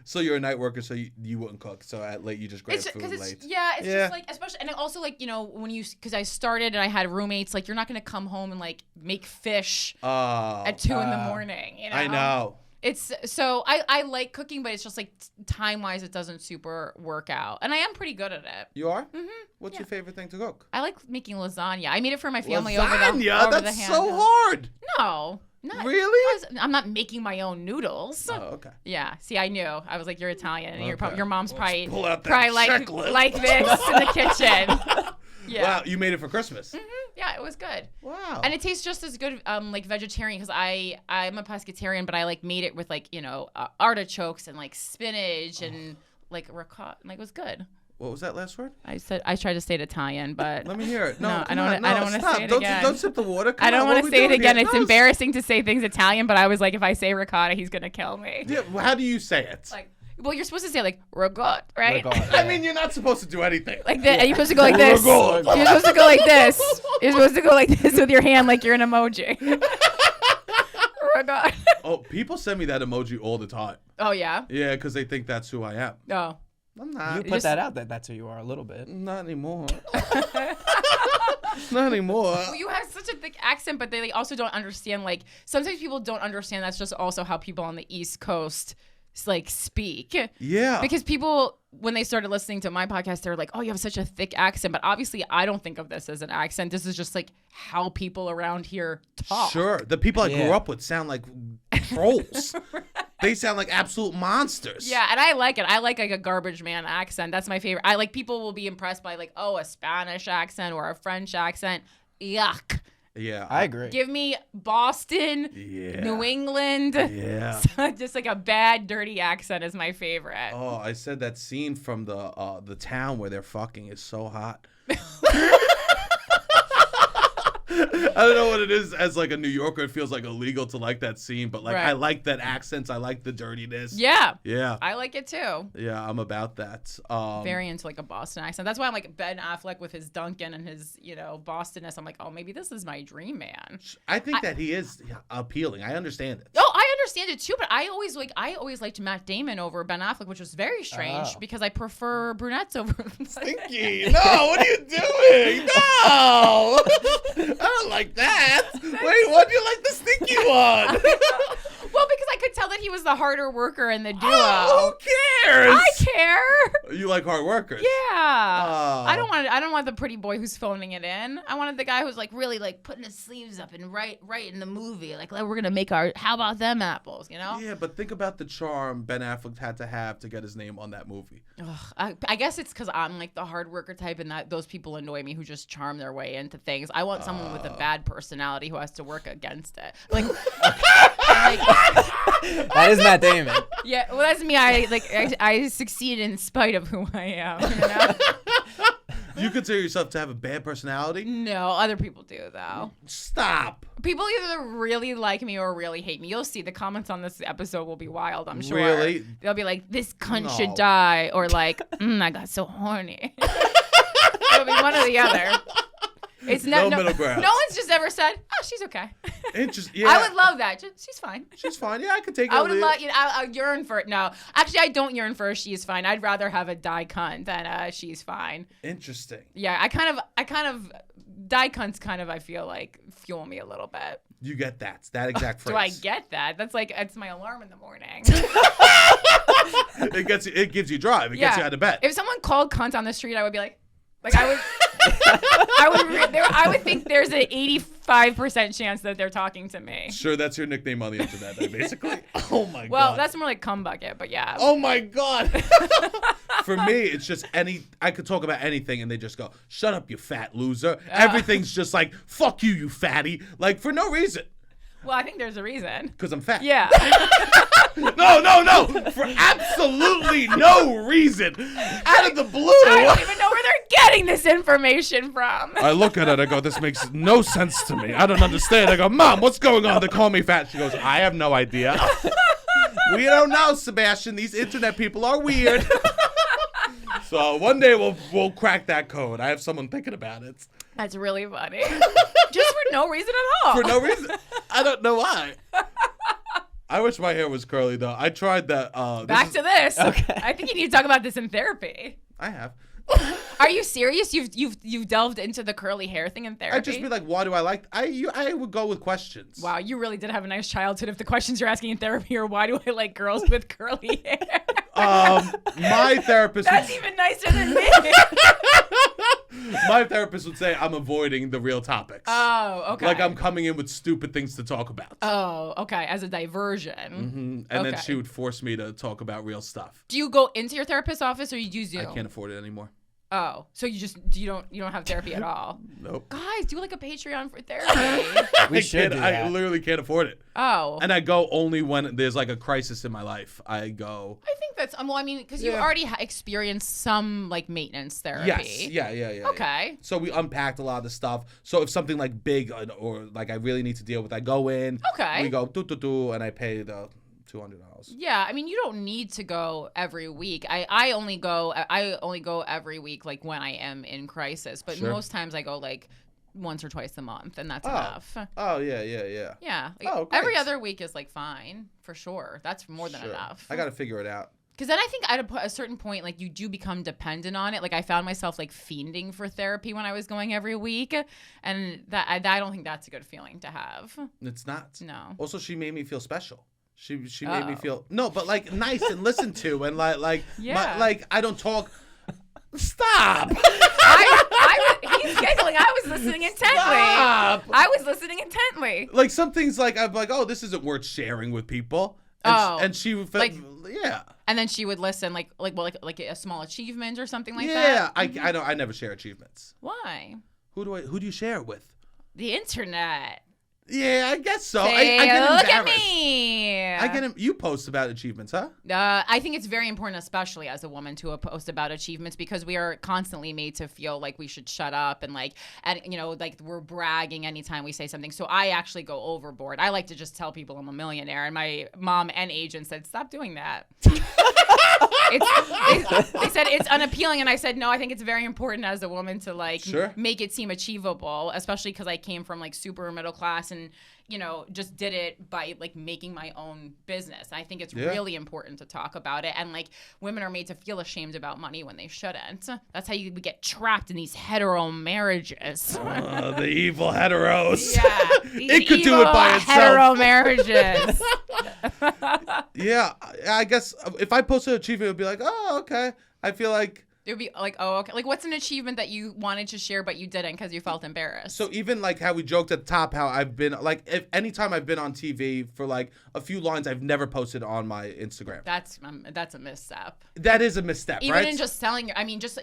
So you're a night worker, so you wouldn't cook. So at late, you just grab food late. Yeah, it's just like, especially, and also like, because I started and I had roommates, like you're not going to come home and like make fish at 2 in the morning, I know. It's so I like cooking, but it's just like time wise, it doesn't super work out. And I am pretty good at it. You are? Mm-hmm. What's your favorite thing to cook? I like making lasagna. I made it for my family lasagna? over the That's so hard. No. Really? I'm not making my own noodles. Oh, okay. Yeah. See, I knew. I was like, you're Italian, and your mom's probably pull out that like this in the kitchen. Yeah. Wow, you made it for Christmas. Mm-hmm. Yeah, it was good. Wow. And it tastes just as good, like vegetarian, because I'm a pescatarian, but I like made it with like artichokes and like spinach and like ricotta. Like it was good. What was that last word? I tried to say it Italian, but let me hear it. No, I don't want to say it again. Don't sip the water. I don't want to say it again. It's embarrassing to say things Italian, but I was like, if I say ricotta, he's gonna kill me. Yeah, well, how do you say it? Like, well, you're supposed to say like ricotta, right? I mean, you're not supposed to do anything. Like that, and you're supposed to go like this. You're supposed to go like this. You're supposed to go like this with your hand, like you're an emoji. Ricotta. Oh, people send me that emoji all the time. Oh yeah. Yeah, because they think that's who I am. Oh. I'm not. You put that out that's who you are a little bit. Not anymore. Not anymore. Well, you have such a thick accent, but they also don't understand. Like sometimes people don't understand. That's just also how people on the East Coast like speak. Yeah. Because people, when they started listening to my podcast, they're like, "Oh, you have such a thick accent." But obviously, I don't think of this as an accent. This is just like how people around here talk. Sure. The people I grew up with sound like trolls. Right. They sound like absolute monsters. Yeah, and I like it. I like a garbage man accent. That's my favorite. I like people will be impressed by like, oh, a Spanish accent or a French accent. Yuck. Yeah, I agree. Give me Boston, New England. Yeah. Just like a bad, dirty accent is my favorite. Oh, I said that scene from the town where they're fucking is so hot. I don't know what it is. As like a New Yorker, it feels like illegal to like that scene, but like I like that accents. I like the dirtiness. Yeah. Yeah. I like it too. Yeah, I'm about that. Very into like a Boston accent. That's why I'm like Ben Affleck with his Dunkin and his, Bostonness. I'm like, oh, maybe this is my dream man. I think that he is appealing. I understand it. Oh, I understand it too, but I always liked Matt Damon over Ben Affleck, which was very strange because I prefer brunettes over Stinky. No, what are you doing? No. I don't like that. Wait, why do you like the stinky one? Well, because I could tell that he was the harder worker in the duo. Oh, who cares? I care. You like hard workers? Yeah. I don't want the pretty boy who's phoning it in. I wanted the guy who's like really like putting his sleeves up and right in the movie. Like we're gonna make how about them apples, Yeah, but think about the charm Ben Affleck had to have to get his name on that movie. Ugh, I guess it's because I'm like the hard worker type, and that those people annoy me who just charm their way into things. I want someone with a bad personality who has to work against it. Like, that is Matt Damon. Yeah, well, that's me. I succeed in spite of who I am. You consider yourself to have a bad personality? No, other people do though. Stop. People either really like me or really hate me. You'll see the comments on this episode will be wild, I'm sure. Really? They'll be like, this cunt should die, or like, I got so horny. It'll be one or the other. It's no middle ground. No one's just ever said, "Oh, she's okay." Interesting. Yeah. I would love that. She's fine. She's fine. Yeah, I could take it. I would love. I yearn for it. No, actually, I don't yearn for a she's fine. I'd rather have a die cunt than a she's fine. Interesting. Yeah, I kind of die cunts kind of I feel like fuel me a little bit. You get that exact phrase. Do I get that? That's like it's my alarm in the morning. It gives you drive. It gets you out of bed. If someone called cunt on the street, I would be like I would. I would think there's an 85% chance that they're talking to me. Sure, that's your nickname on the internet, basically. Oh my god. Well, that's more like cum bucket, but yeah. Oh my god. For me, it's just I could talk about anything and they just go, "Shut up, you fat loser." Everything's just like, "Fuck you, you fatty," like for no reason. Well, I think there's a reason. Because I'm fat. Yeah. No. For absolutely no reason. Out of the blue. I don't even know where they're getting this information from. I look at it, I go, "This makes no sense to me. I don't understand." I go, "Mom, what's going on?" They call me fat. She goes, "I have no idea." We don't know, Sebastian. These internet people are weird. So one day we'll crack that code. I have someone thinking about it. That's really funny. Just for no reason at all. For no reason. I don't know why. I wish my hair was curly though. I tried that. Back to this. Okay. I think you need to talk about this in therapy. I have. Are you serious? You've delved into the curly hair thing in therapy? I'd just be like, why do I like? I would go with questions. Wow, you really did have a nice childhood. If the questions you're asking in therapy are why do I like girls with curly hair? My therapist. That's even nicer than me. My therapist would say I'm avoiding the real topics. Oh, okay. Like I'm coming in with stupid things to talk about. Oh, okay. As a diversion. Mm-hmm. And then she would force me to talk about real stuff. Do you go into your therapist's office or you do Zoom? I can't afford it anymore. Oh, so you don't have therapy at all? Nope. Guys, do like a Patreon for therapy. We should do that. I literally can't afford it. Oh. And I go only when there's like a crisis in my life. I go. I think that's well. I mean, because you already experienced some like maintenance therapy. Yes. Yeah. Okay. So we unpacked a lot of the stuff. So if something like big or like I really need to deal with, I go in. Okay. We go and I pay the $200. Yeah, I mean, you don't need to go every week. I only go every week, like when I am in crisis. But most times I go like once or twice a month, and that's enough. Oh yeah. Yeah. Oh, great. Every other week is like fine for sure. That's more than enough. I got to figure it out. Because then I think at a certain point, like you do become dependent on it. Like I found myself like fiending for therapy when I was going every week, and that I don't think that's a good feeling to have. It's not. No. Also, she made me feel special. She made me feel but like nice and listened to and like I don't talk. Stop. He's giggling. I was listening intently. Stop. I was listening intently. Like some things like I'm like, oh, this isn't worth sharing with people. And she felt like, yeah. And then she would listen like a small achievement or something like that. Yeah, I never share achievements. Why? Who do you share it with? The internet. Yeah, I guess so. Say, I get embarrassed. look at me. You post about achievements, huh? I think it's very important, especially as a woman, to post about achievements because we are constantly made to feel like we should shut up and like we're bragging anytime we say something. So I actually go overboard. I like to just tell people I'm a millionaire, and my mom and agent said, "Stop doing that." They said it's unappealing, and I said no. I think it's very important as a woman to like make it seem achievable, especially because I came from like super middle class and just did it by like making my own business. I think it's really important to talk about it, and like women are made to feel ashamed about money when they shouldn't. That's how we get trapped in these hetero marriages. The evil heteros. Yeah, it could do it by itself. Hetero marriages. Yeah, I guess if I posted an achievement, it would be like, oh, okay. I feel like it would be like, oh, okay. Like, what's an achievement that you wanted to share but you didn't because you felt embarrassed? So even like how we joked at the top, how I've been like, if anytime I've been on TV for like a few lines, I've never posted on my Instagram. That's a misstep. That is a misstep, even right? in just selling. I mean, just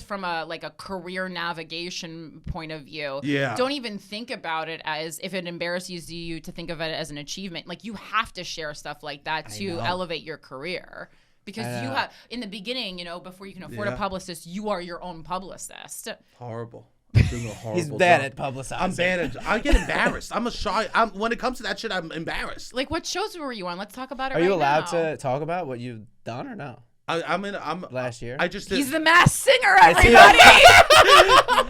from a career navigation point of view. Yeah. Don't even think about it as if it embarrasses you to think of it as an achievement. Like you have to share stuff like that to elevate your career. Because you have, in the beginning, before you can afford a publicist, you are your own publicist. Horrible. I'm doing a horrible He's bad job. at publicizing. I'm bad at. I get embarrassed. I'm a shy. When it comes to that shit, I'm embarrassed. Like, what shows were you on? Let's talk about it. Are you allowed now. to talk about what you've done or no? I'm last year. I just did. He's the Masked Singer, everybody.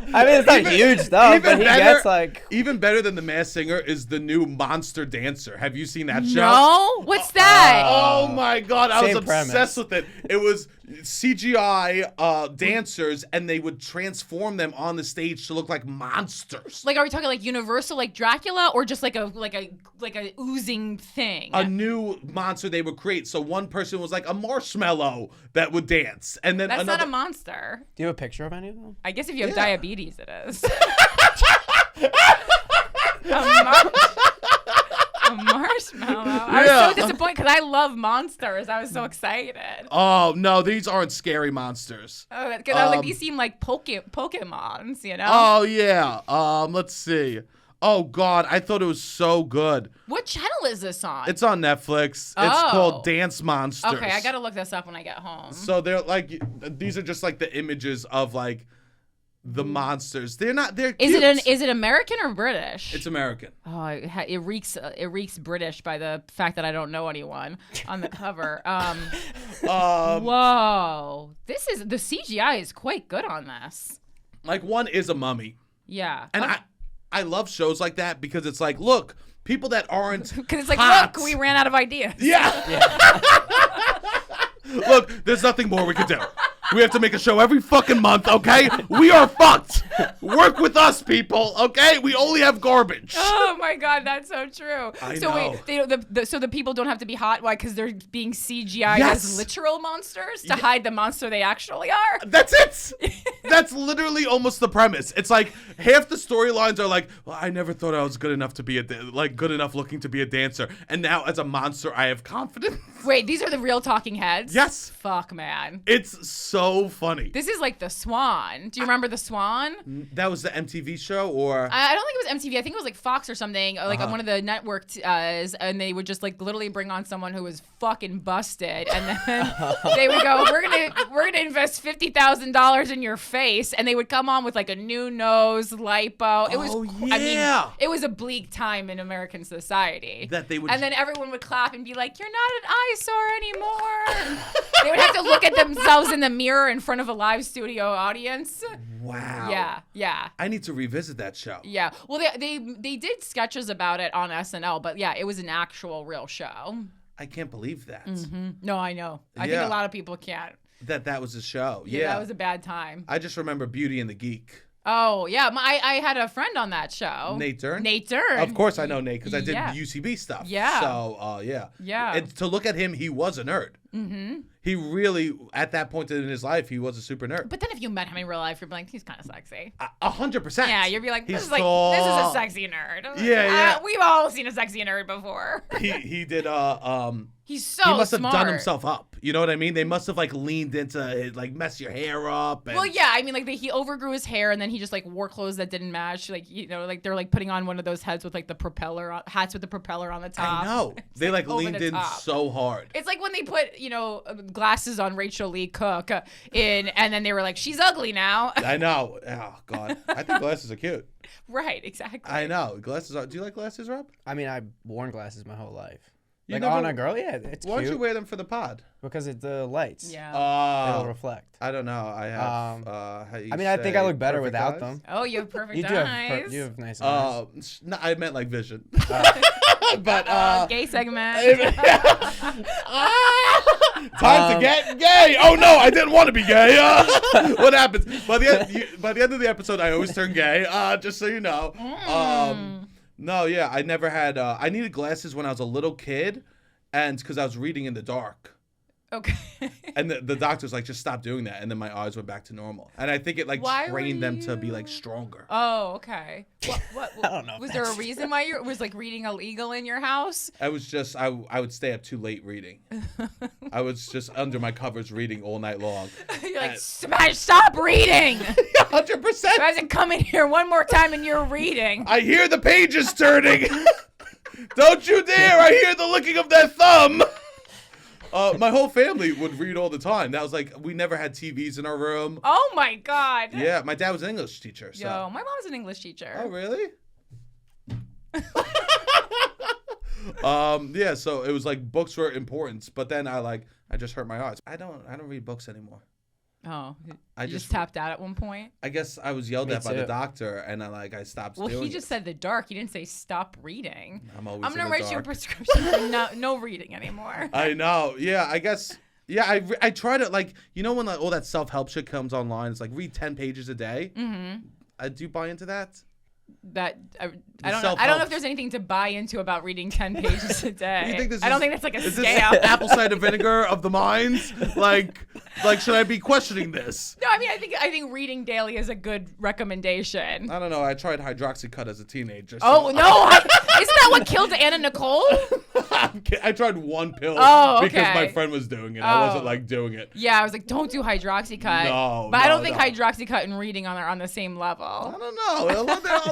I mean, it's not huge stuff, but he gets like. Even better than the Masked Singer is the new Monster Dancer. Have you seen that show? No, what's that? Oh my god, I was Same obsessed with it. It was CGI dancers, and they would transform them on the stage to look like monsters. Like, are we talking like Universal, like Dracula, or just like a oozing thing? A new monster they would create. So one person was like a marshmallow that would dance, and then that's not a monster. Do you have a picture of any of them? I guess if you have diabetes, it is. A marshmallow. I was so disappointed because I love monsters. I was so excited. Oh no, these aren't scary monsters. Oh, because I was like, these seem like Pokemons, Oh yeah. Let's see. Oh god, I thought it was so good. What channel is this on? It's on Netflix. It's called Dance Monsters. Okay, I gotta look this up when I get home. So they're like, these are just like the images of like the monsters. They're not. They're cute. Is it American or British? It's American. Oh, it reeks British by the fact that I don't know anyone on the cover. Whoa, the CGI is quite good on this. Like one is a mummy. Yeah, and I love shows like that because it's like, look, people that aren't because it's like, hot. look, we ran out of ideas. Yeah. Look, there's nothing more we could do. We have to make a show every fucking month, okay? We are fucked. Work with us, people, okay? We only have garbage. Oh my god, that's so true. I so know. Wait, so the people don't have to be hot. Why? Because they're being CGI as literal monsters to hide the monster they actually are. That's it. That's literally almost the premise. It's like half the storylines are like, well, I never thought I was good enough to be good enough looking to be a dancer, and now as a monster, I have confidence. Wait, these are the real talking heads? Yes. Fuck, man. It's so so funny. This is like The Swan. Do you remember The Swan? That was the MTV show, or I don't think it was MTV. I think it was like Fox or something, like on one of the networks, and they would just like literally bring on someone who was fucking busted, and then they would go, "We're gonna invest $50,000 in your face," and they would come on with like a new nose, lipo. It was, I mean, it was a bleak time in American society. That they would, and then everyone would clap and be like, "You're not an eyesore anymore." They would have to look at themselves in the mirror in front of a live studio audience. Wow. Yeah. I need to revisit that show. Yeah. Well, they did sketches about it on SNL, but yeah, it was an actual real show. I can't believe that. Mm-hmm. No, I know. I think a lot of people can't. That was a show. Yeah, that was a bad time. I just remember Beauty and the Geek. Oh, yeah. I had a friend on that show. Nate Dern? Nate Dern. Of course I know Nate, because I did UCB stuff. Yeah. So, yeah. Yeah. And to look at him, he was a nerd. Mm-hmm. He really, at that point in his life, he was a super nerd. But then if you met him in real life, you'd be like, he's kind of sexy. 100%. Yeah, you'd be like, this is a sexy nerd. Yeah. We've all seen a sexy nerd before. He did, he's so he must have smart. done himself up. You know what I mean? They must have like leaned into it, like mess your hair up. And... Well, yeah. I mean, like he overgrew his hair, and then he just like wore clothes that didn't match. Like, you know, like they're like putting on one of those hats with the propeller hats with the propeller on the top. I know. They like leaned in so hard. It's like when they put, you know, glasses on Rachel Lee Cook and then they were like, she's ugly now. I know. Oh God. I think glasses are cute. Right. Exactly. I know. Glasses are. Do you like glasses, Rob? I mean, I've worn glasses my whole life. You like never... on a girl, yeah, it's Why cute. don't you wear them for the pod? Because it's the lights. Yeah. It'll reflect. I don't know. I have. I mean, I think I look better without them. Oh, you have perfect eyes. You have nice eyes. No, I meant like vision. But gay segment. Time to get gay. Oh no, I didn't want to be gay. What happens by the end of the episode? I always turn gay. Just so you know. No, yeah, I never had. I needed glasses when I was a little kid, and because I was reading in the dark. Okay. And the doctor's like, just stop doing that, and then my eyes went back to normal. And I think it like trained them to be like stronger. Oh, okay. What I don't know. Was there a reason why you was like reading illegal in your house? I was just I would stay up too late reading. I was just under my covers reading all night long. You're like, stop reading. 100%. I hasn't come in here one more time and you're reading. I hear the pages turning. Don't you dare! I hear the licking of that thumb. My whole family would read all the time. That was like, we never had TVs in our room. Oh my God. Yeah, my dad was an English teacher. So. Yo, my mom was an English teacher. Oh, really? Yeah, so it was like books were important, but then I just hurt my eyes. I don't read books anymore. Oh, I just tapped out at one point. I guess I was yelled at by the doctor, and I stopped. Well, doing he just said the dark. He didn't say stop reading. I'm gonna write you a prescription for no reading anymore. I know. Yeah, I guess. Yeah, I try to when all that self-help shit comes online. It's like read 10 pages a day. Mm-hmm. Do you buy into that? That I don't know if there's anything to buy into about reading 10 pages a day. I don't think that's like a scale. This apple cider vinegar of the mind? Like should I be questioning this? No, I mean I think reading daily is a good recommendation. I don't know. I tried hydroxycut as a teenager. So. Oh no! Isn't that what killed Anna Nicole? I tried one pill because my friend was doing it. I wasn't doing it. Yeah, I was like, don't do hydroxycut. No, but I don't think hydroxycut and reading are on the same level. I don't know. A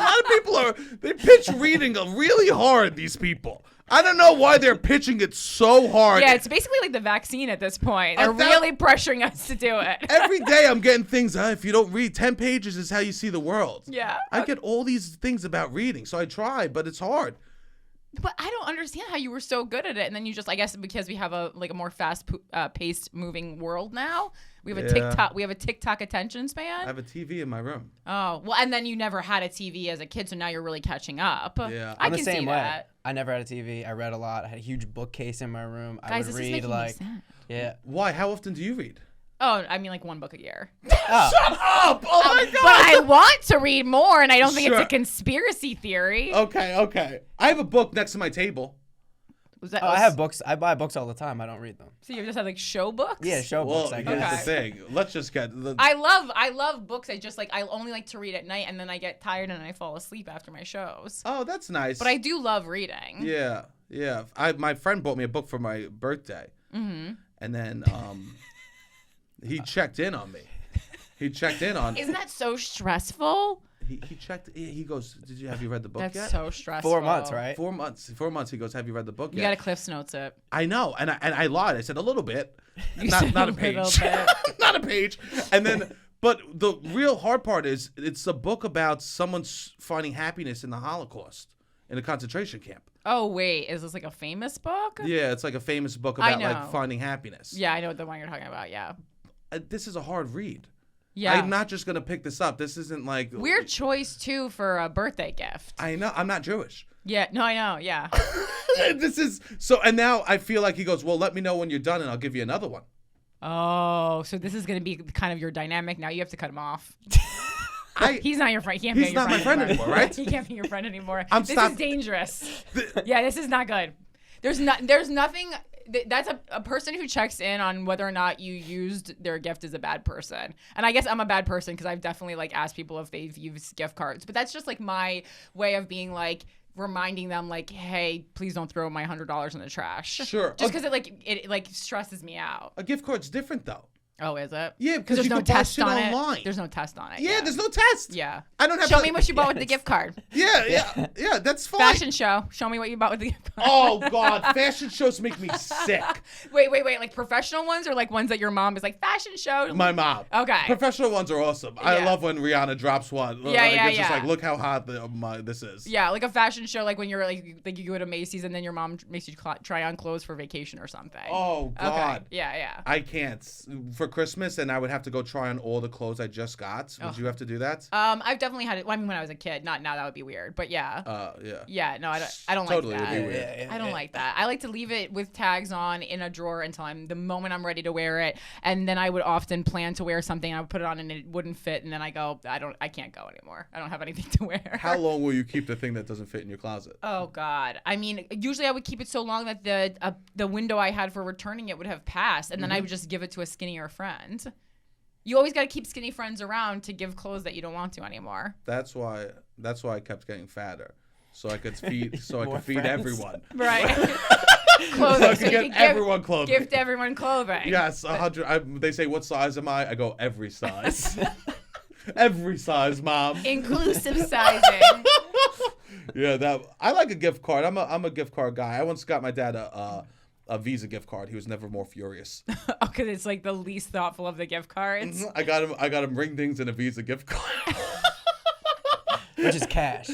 lot of people they pitch reading really hard. These people. I don't know why they're pitching it so hard. Yeah, it's basically like the vaccine at this point. They're really pressuring us to do it. Every day I'm getting things, if you don't read 10 pages is how you see the world. Yeah. I get all these things about reading, so I try, but it's hard. But I don't understand how you were so good at it, and then you just, I guess because we have a more fast paced moving world now, we have a TikTok attention span. I have a TV in my room. Oh, well, and then you never had a TV as a kid, so now you're really catching up. Yeah. I can see that. I never had a TV. I read a lot. I had a huge bookcase in my room. Guys, I would this read is making me sad. Yeah. Why? How often do you read? Oh, I mean like one book a year. Oh. Shut up! Oh my God! But I want to read more, and I don't think it's a conspiracy theory. Okay. I have a book next to my table. I have books. I buy books all the time. I don't read them. So you just have show books? Yeah, show books. Well, here's the thing. Let's just get. I love books. I only like to read at night, and then I get tired and I fall asleep after my shows. Oh, that's nice. But I do love reading. Yeah. My friend bought me a book for my birthday. Mm-hmm. And then He checked in on me. He checked in on. Isn't that so stressful? He checked. He goes, have you read the book yet? That's so stressful. 4 months, right? 4 months. 4 months. He goes, have you read the book You yet? got to Cliff's Notes it. I know, and I lied. I said a little bit, You not said a a page, little bit. not a page. And then, but the real hard part is it's a book about someone finding happiness in the Holocaust in a concentration camp. Oh wait, is this like a famous book? Yeah, it's like a famous book I about know. like finding happiness. Yeah, I know the one you're talking about. Yeah. This is a hard read. Yeah. I'm not just gonna pick this up. This isn't like Weird choice too for a birthday gift. I know. I'm not Jewish. Yeah. No, I know. Yeah. This is so. And now I feel like he goes, well, let me know when you're done, and I'll give you another one. Oh, so this is gonna be kind of your dynamic. Now you have to cut him off. He's not your friend. He can't He's be your not my friend anymore, right? He can't be your friend anymore. I'm this stop- is dangerous. Yeah, this is not good. There's nothing. That's a person who checks in on whether or not you used their gift is a bad person. And I guess I'm a bad person because I've definitely like asked people if they've used gift cards. But that's just like my way of being like reminding them like, hey, please don't throw my $100 in the trash. Sure. Just because it like stresses me out. A gift card's different though. Oh, is it? Yeah, because there's you no can buy test shit on online. it. There's no test on it. Yeah, there's no test. Yeah. I don't have Show to- me what you bought with the gift card. Yeah, that's fine. Fashion show. Show me what you bought with the gift card. Oh God, fashion shows make me sick. Wait. Like professional ones or like ones that your mom is like fashion show? My mom. Okay. Professional ones are awesome. I Yeah. love when Rihanna drops one. Yeah, It's just yeah. like, look how hot this is. Yeah, like a fashion show, like when you're like you go to Macy's and then your mom makes you try on clothes for vacation or something. Oh God. Okay. Yeah. I can't for Christmas, and I would have to go try on all the clothes I just got. Would you have to do that? I've definitely had it. Well, I mean, when I was a kid, not now. That would be weird. But yeah. Yeah. Yeah. No, I don't Totally like that. would be weird. I don't like that. I like to leave it with tags on in a drawer until the moment I'm ready to wear it, and then I would often plan to wear something. I would put it on and it wouldn't fit, and then I can't go anymore. I don't have anything to wear. How long will you keep the thing that doesn't fit in your closet? Oh God! I mean, usually I would keep it so long that the window I had for returning it would have passed, and then I would just give it to a skinnier friend. You always got to keep skinny friends around to give clothes that you don't want to anymore. That's why I kept getting fatter, so I could feed friends. everyone. Right. So I Clothing. could you get everyone clothing. Gift everyone clothing. Yes, 100. They say, "What size am I?" I go, "Every size." Every size, Mom. Inclusive sizing. Yeah, I like a gift card. I'm a gift card guy. I once got my dad a Visa gift card. He was never more furious. Oh, because it's like the least thoughtful of the gift cards. I got him ring dings and a Visa gift card. Which is cash.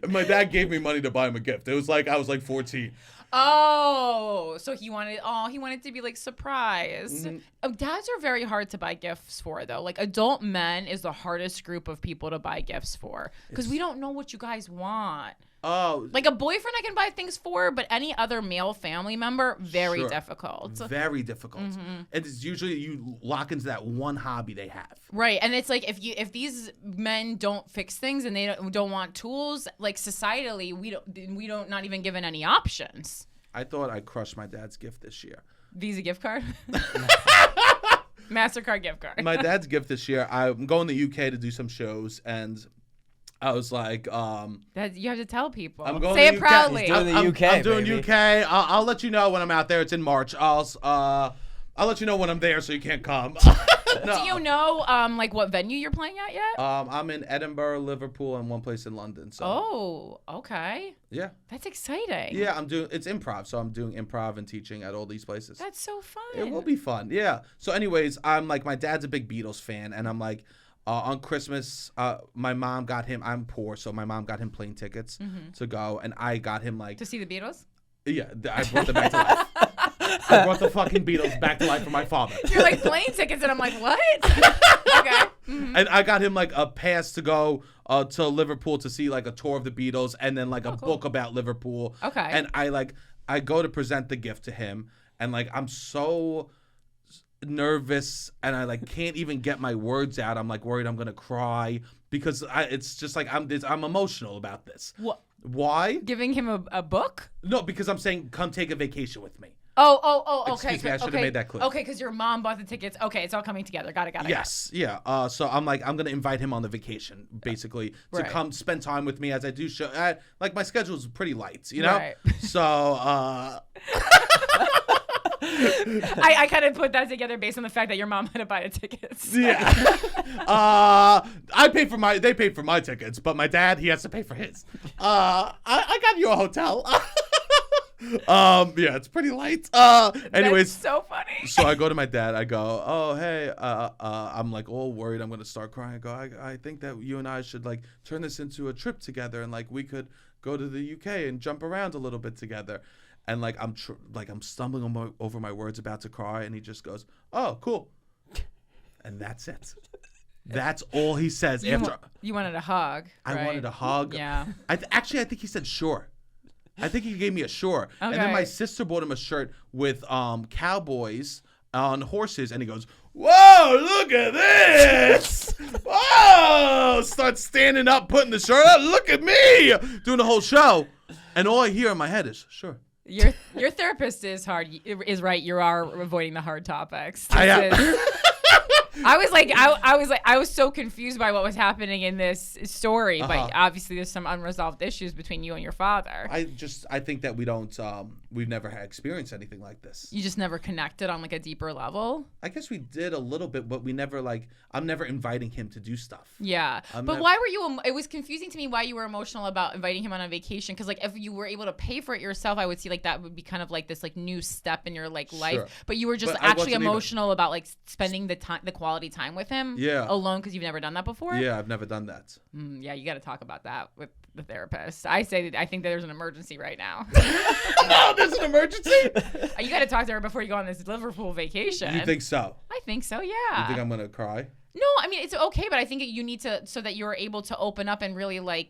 My dad gave me money to buy him a gift. It was like I was like 14. Oh, so he wanted to be like surprised. Mm-hmm. Dads are very hard to buy gifts for though. Like adult men is the hardest group of people to buy gifts for because we don't know what you guys want. Oh, Like a boyfriend I can buy things for, but any other male family member, very Sure. difficult. Very difficult. And it's usually you lock into that one hobby they have. Right, and it's like if these men don't fix things and they don't want tools, like societally we don't not even given any options. I thought I crushed my dad's gift this year. Visa gift card, MasterCard gift card. My dad's gift this year. I'm going to UK to do some shows, and I was like, That you have to tell people. I'm going Say to it UK. proudly. He's doing the UK, I'm doing baby. UK. I'll let you know when I'm out there. It's in March. I'll let you know when I'm there, so you can't come. No. Do you know like what venue you're playing at yet? I'm in Edinburgh, Liverpool, and one place in London. So Oh, okay. yeah, That's exciting. yeah. It's improv, so I'm doing improv and teaching at all these places. That's so fun. It will be fun. Yeah. So, anyways, I'm like, my dad's a big Beatles fan, and I'm like, on Christmas, my mom got him. I'm poor, so my mom got him plane tickets to go, and I got him like To see the Beatles? Yeah, I brought them back to life. I brought the fucking Beatles back to life for my father. You're like plane tickets, and I'm like, what? Okay. And I got him like a pass to go to Liverpool to see like a tour of the Beatles, and then like a book about Liverpool. Okay. And I go to present the gift to him, and like I'm so nervous, and I like can't even get my words out. I'm like worried I'm gonna cry because it's just like I'm emotional about this. What? Why? Giving him a book? No, because I'm saying come take a vacation with me. Oh, okay. Excuse me, I should have made that clear. Okay, because your mom bought the tickets. Okay, it's all coming together. Got it. Yes, yeah. So I'm gonna invite him on the vacation, basically, to Right. come spend time with me as I do show. Like my schedule is pretty light, you know. Right. So I kind of put that together based on the fact that your mom had to buy the tickets. Yeah. They paid for my tickets, but my dad, he has to pay for his. I got you a hotel. Yeah, it's pretty light. Anyways. That's so funny. So I go to my dad. I go, oh, hey, I'm like all worried. I'm going to start crying. I go, I think that you and I should like turn this into a trip together. And like, we could go to the UK and jump around a little bit together. And like, I'm stumbling over my words, about to cry. And he just goes, oh, cool. And that's it. That's all he says. You wanted a hug. I right? wanted a hug. Yeah. Actually, I think he said sure. I think he gave me a sure. Okay. And then my sister bought him a shirt with cowboys on horses, and he goes, whoa, look at this. Whoa. Starts standing up, putting the shirt up. Look at me. Doing the whole show. And all I hear in my head is, sure. Your therapist is right. You are avoiding the hard topics. I was so confused by what was happening in this story, but obviously there's some unresolved issues between you and your father. I think that we've never had experienced anything like this. You just never connected on like a deeper level. I guess we did a little bit, but we never I'm never inviting him to do stuff. Yeah. Why were you, it was confusing to me why you were emotional about inviting him on a vacation. Cause like if you were able to pay for it yourself, I would see like that would be kind of like this like new step in your like life, but you were just actually emotional about like spending the quality time with him alone because you've never done that before. Yeah, I've never done that. Yeah, you got to talk about that with the therapist. I think that there's an emergency right now. No, there's an emergency. You got to talk to her before you go on this Liverpool vacation. You think so? I think so. Yeah. You think I'm gonna cry? No, I mean it's okay, but I think you need to so that you're able to open up and really like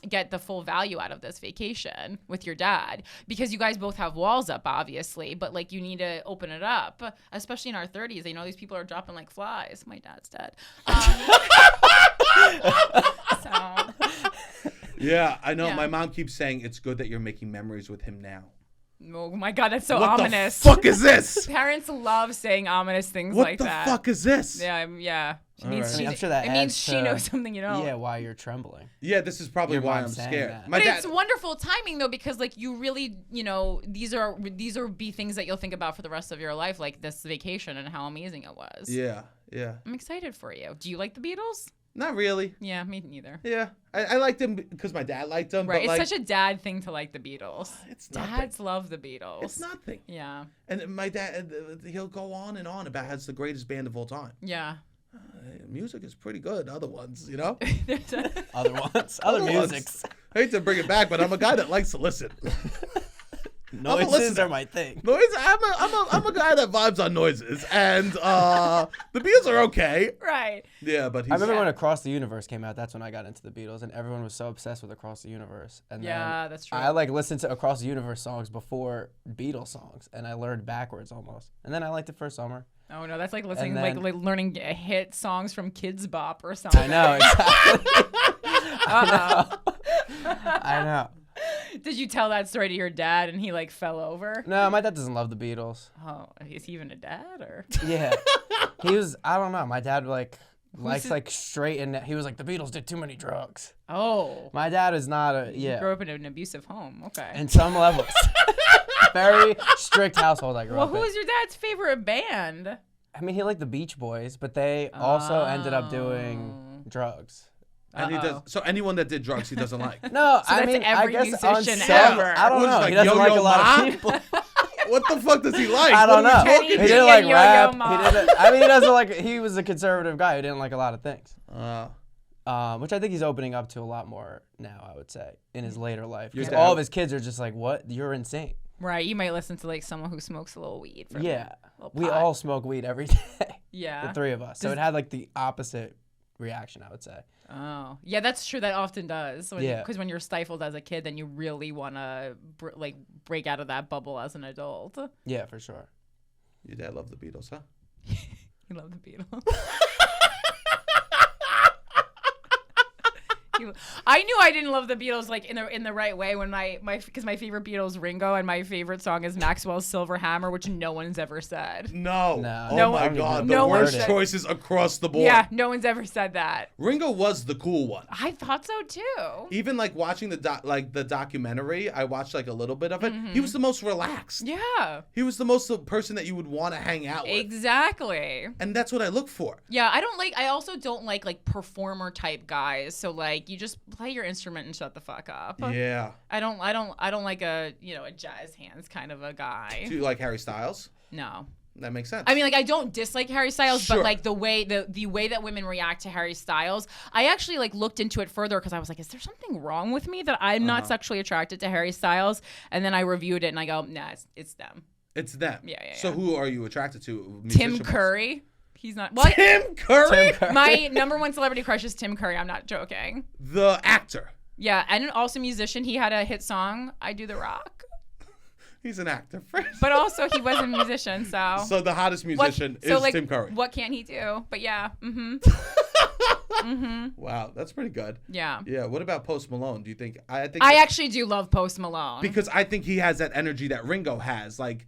get the full value out of this vacation with your dad, because you guys both have walls up, obviously, but like you need to open it up, especially in our 30s. You know, these people are dropping like flies. My dad's dead. Yeah, I know. Yeah. My mom keeps saying it's good that you're making memories with him now. Oh my God, that's so ominous. What the fuck is this? Parents love saying ominous things like that. What the fuck is this? Yeah. I'm sure that it means she knows something you don't. Yeah, why you're trembling. Yeah, this is probably why I'm scared. But it's wonderful timing though, because like you really, you know, these are be things that you'll think about for the rest of your life, like this vacation and how amazing it was. Yeah. I'm excited for you. Do you like the Beatles? Not really. Yeah, me neither. Yeah, I liked them because my dad liked them. Right, but it's such a dad thing to like the Beatles. It's nothing. Dads love the Beatles. It's nothing. Yeah. And my dad, he'll go on and on about how it's the greatest band of all time. Yeah. Music is pretty good. Other ones, you know. Other musics. I hate to bring it back, but I'm a guy that likes to listen. Noises are my thing. I'm a guy that vibes on noises, and the Beatles are okay. Right. Yeah, but I remember when Across the Universe came out. That's when I got into the Beatles, and everyone was so obsessed with Across the Universe. And that's true. I like listened to Across the Universe songs before Beatles songs, and I learned backwards almost. And then I liked it for a summer. Oh no, that's like listening, like learning hit songs from Kids Bop or something. I know exactly. I know. Did you tell that story to your dad and he like fell over? No, my dad doesn't love the Beatles. Oh, is he even a dad or? Yeah, he was. I don't know. My dad likes like straight and he was like the Beatles did too many drugs. Oh. My dad is not a You grew up in an abusive home. Okay. In some levels. Very strict household I grew up in. Well, who was your dad's favorite band? I mean, he liked the Beach Boys, but they also ended up doing drugs. And he does. So anyone that did drugs, he doesn't like. No, so I mean, every I guess musician ever. I don't know. He doesn't like a lot of people. What the fuck does he like? I don't know. He didn't like rap. I mean, he doesn't like. He was a conservative guy who didn't like a lot of things. Which I think he's opening up to a lot more now. I would say in his later life, because all of his kids are just like, "What? You're insane." Right. You might listen to like someone who smokes a little weed. We all smoke weed every day. Yeah. The three of us. So it had like the opposite reaction, I would say. Oh, yeah, that's true. That often does. Because when you're stifled as a kid, then you really want to break out of that bubble as an adult. Yeah, for sure. Your dad loved the Beatles, huh? He loved the Beatles. I knew I didn't love the Beatles like in the right way when because my favorite Beatles Ringo and my favorite song is Maxwell's Silver Hammer, which no one's ever said. No. Oh my God, the worst choices across the board. Yeah, no one's ever said that. Ringo was the cool one. I thought so too. Even like watching the documentary, I watched like a little bit of it. He was the most relaxed. Yeah. He was the most person that you would want to hang out with. Exactly. And that's what I look for. Yeah, I also don't like performer type guys. So like you just play your instrument and shut the fuck up. Yeah. I don't like a jazz hands kind of a guy. Do you like Harry Styles? No. That makes sense. I mean, like, I don't dislike Harry Styles, sure. but like the way that women react to Harry Styles, I actually like looked into it further because I was like, is there something wrong with me that I'm not sexually attracted to Harry Styles? And then I reviewed it and I go, nah, it's them. It's them. Yeah. So who are you attracted to? Tim Curry. He's not. What? Tim Curry? My number one celebrity crush is Tim Curry. I'm not joking. The actor. Yeah, and also musician. He had a hit song, I Do the Rock. He's an actor. But also he was a musician, so. So the hottest musician is Tim Curry. What can't he do? But yeah. Wow, that's pretty good. Yeah. Yeah. What about Post Malone? Do you think? I actually do love Post Malone because I think he has that energy that Ringo has. Like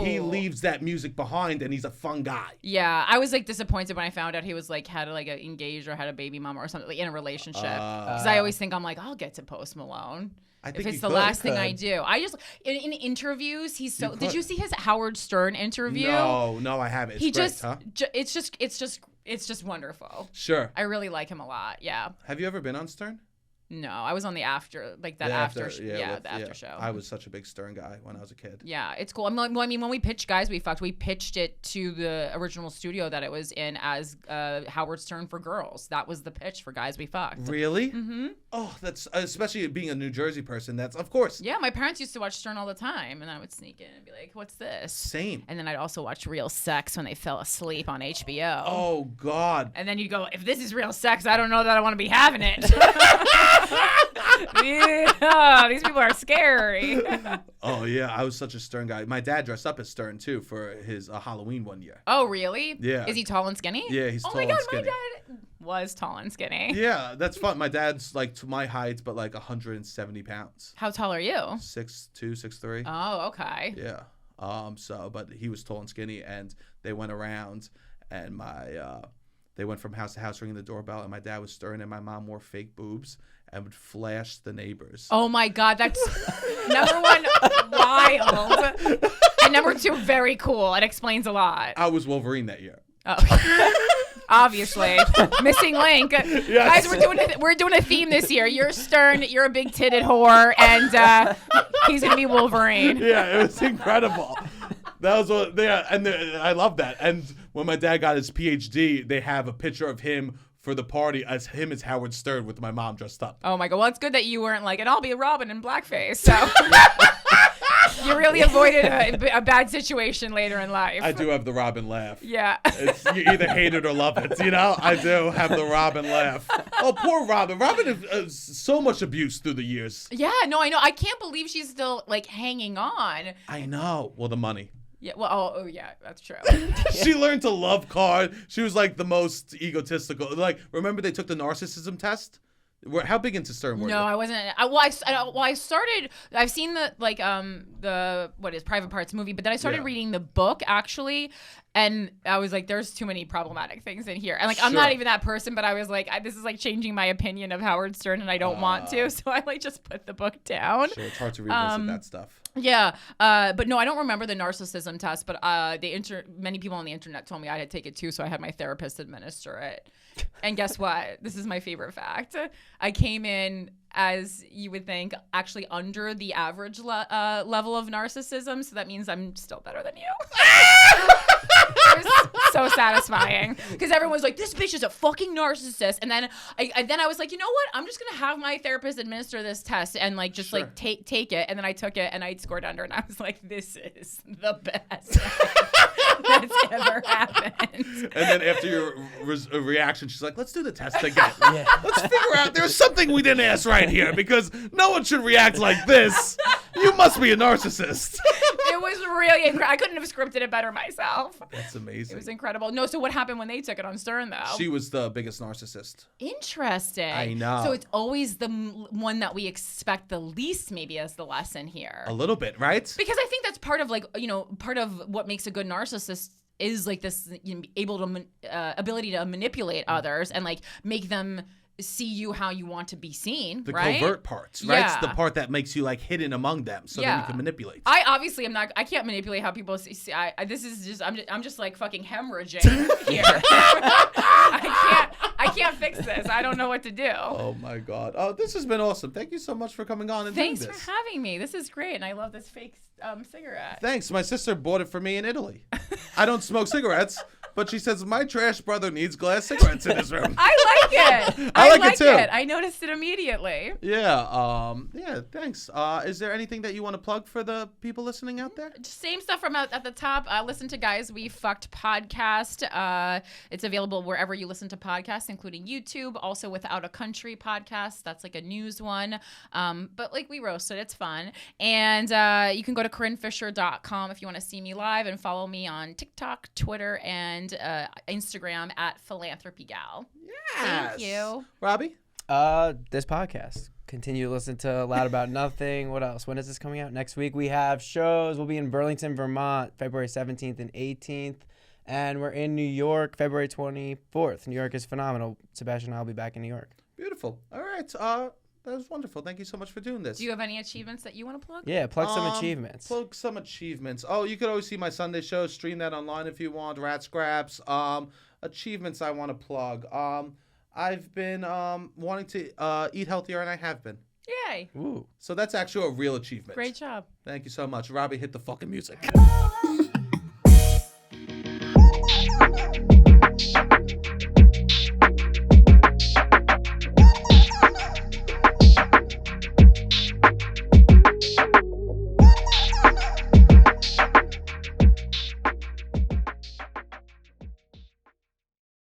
he leaves that music behind, and he's a fun guy. Yeah, I was like disappointed when I found out he was like had like engaged or had a baby mama or something like in a relationship. Because I always think I'm like I'll get to Post Malone. I think if it's the last thing I do. I just in interviews he's so. Did you see his Howard Stern interview? No, I haven't. It's just wonderful. Sure. I really like him a lot. Yeah. Have you ever been on Stern? No, I was on the after, like that after show. I was such a big Stern guy when I was a kid. Yeah, it's cool. I mean, when we pitched Guys We Fucked, we pitched it to the original studio that it was in as Howard Stern for Girls. That was the pitch for Guys We Fucked. Really? Mm-hmm. Oh, that's especially being a New Jersey person. That's of course. Yeah, my parents used to watch Stern all the time, and I would sneak in and be like, "What's this?" Same. And then I'd also watch Real Sex when they fell asleep on HBO. Oh God. And then you'd go, "If this is real sex, I don't know that I want to be having it." Yeah, these people are scary. Oh yeah, I was such a Stern guy. My dad dressed up as Stern too for his Halloween one year. Oh really? Yeah. Is he tall and skinny? Yeah, he's tall and skinny. My dad was tall and skinny. Yeah, that's fun. My dad's like to my height, but like 170 pounds. How tall are you? 6'2", 6'3". Oh, okay. Yeah. But he was tall and skinny, and they went around, and they went from house to house ringing the doorbell, and my dad was Stern, and my mom wore fake boobs and would flash the neighbors. Oh my God, that's number one, wild, and number two, very cool. It explains a lot. I was Wolverine that year. Oh. Obviously, missing link. Yes. Guys, we're doing a theme this year. You're Stern, you're a big titted whore, and he's gonna be Wolverine. Yeah, it was incredible. That was what. Yeah, and I love that. And when my dad got his PhD, they have a picture of him for the party as Howard Stern with my mom dressed up. Oh my God! Well, it's good that you weren't like, and I'll be Robin in blackface. So you really avoided a bad situation later in life. I do have the Robin laugh. Yeah. You either hate it or love it. You know, I do have the Robin laugh. Oh, poor Robin. Robin has so much abuse through the years. Yeah. No, I know. I can't believe she's still like hanging on. I know. Well, the money. Yeah. Well. Oh yeah. That's true. She learned to love card. She was like the most egotistical. Like, remember they took the narcissism test? How big into Stern were you? No, I wasn't. I started. I've seen the Private Parts movie, but then I started reading the book actually, and I was like, there's too many problematic things in here. And like, I'm not even that person, but I was like, this is like changing my opinion of Howard Stern, and I don't want to, so I like just put the book down. Sure, it's hard to revisit that stuff. Yeah, but no, I don't remember the narcissism test, but many people on the internet told me I had to take it too, so I had my therapist administer it. And guess what? This is my favorite fact. I came in, as you would think, actually under the average level of narcissism, so that means I'm still better than you. It was so satisfying because everyone was like, "This bitch is a fucking narcissist," and then I was like, you know what? I'm just gonna have my therapist administer this test and like just like take it, and then I took it and I scored under, and I was like, this is the best that's ever happened. And then after your reaction, she's like, "Let's do the test again. Let's figure out there's something we didn't ask right here because no one should react like this. You must be a narcissist." It was really incredible. I couldn't have scripted it better myself. That's amazing. It was incredible. No, so what happened when they took it on Stern, though? She was the biggest narcissist. Interesting. I know. So it's always the one that we expect the least, maybe, as the lesson here. A little bit, right? Because I think that's part of, like, you know, part of what makes a good narcissist is like this, you know, ability to manipulate others and like make them see you how you want to be seen, the right? covert parts, right? Yeah. It's the part that makes you like hidden among them, so that you can manipulate. I obviously am not. I can't manipulate how people see. This is just. I'm just like fucking hemorrhaging here. I can't fix this. I don't know what to do. Oh my god. Oh, this has been awesome. Thank you so much for coming on and Thanks doing this. for having me. This is great, and I love this fake cigarette. Thanks. My sister bought it for me in Italy. I don't smoke cigarettes, but she says my trash brother needs glass cigarettes in his room. I like it. I like it too. I noticed it immediately. Yeah. Yeah. Thanks. Is there anything that you want to plug for the people listening out there? Same stuff from at the top. Listen to Guys We Fucked podcast. It's available wherever you listen to podcasts, including YouTube. Also Without a Country podcast. That's like a news one. But like we roasted, it's fun. And you can go to CorinneFisher.com if you want to see me live and follow me on TikTok, Twitter, and Instagram at PhilanthropyGal. Yes. Thank you. Robbie? This podcast. Continue to listen to Loud About Nothing. What else? When is this coming out? Next week we have shows. We'll be in Burlington, Vermont, February 17th and 18th. And we're in New York, February 24th. New York is phenomenal. Sebastian and I will be back in New York. Beautiful. All right. That was wonderful. Thank you so much for doing this. Do you have any achievements that you want to plug? Yeah, plug some achievements. Plug some achievements. Oh, you could always see my Sunday show. Stream that online if you want. Rat Scraps. Achievements I want to plug. I've been wanting to eat healthier, and I have been. Yay. Ooh. So that's actually a real achievement. Great job. Thank you so much. Robbie, hit the fucking music.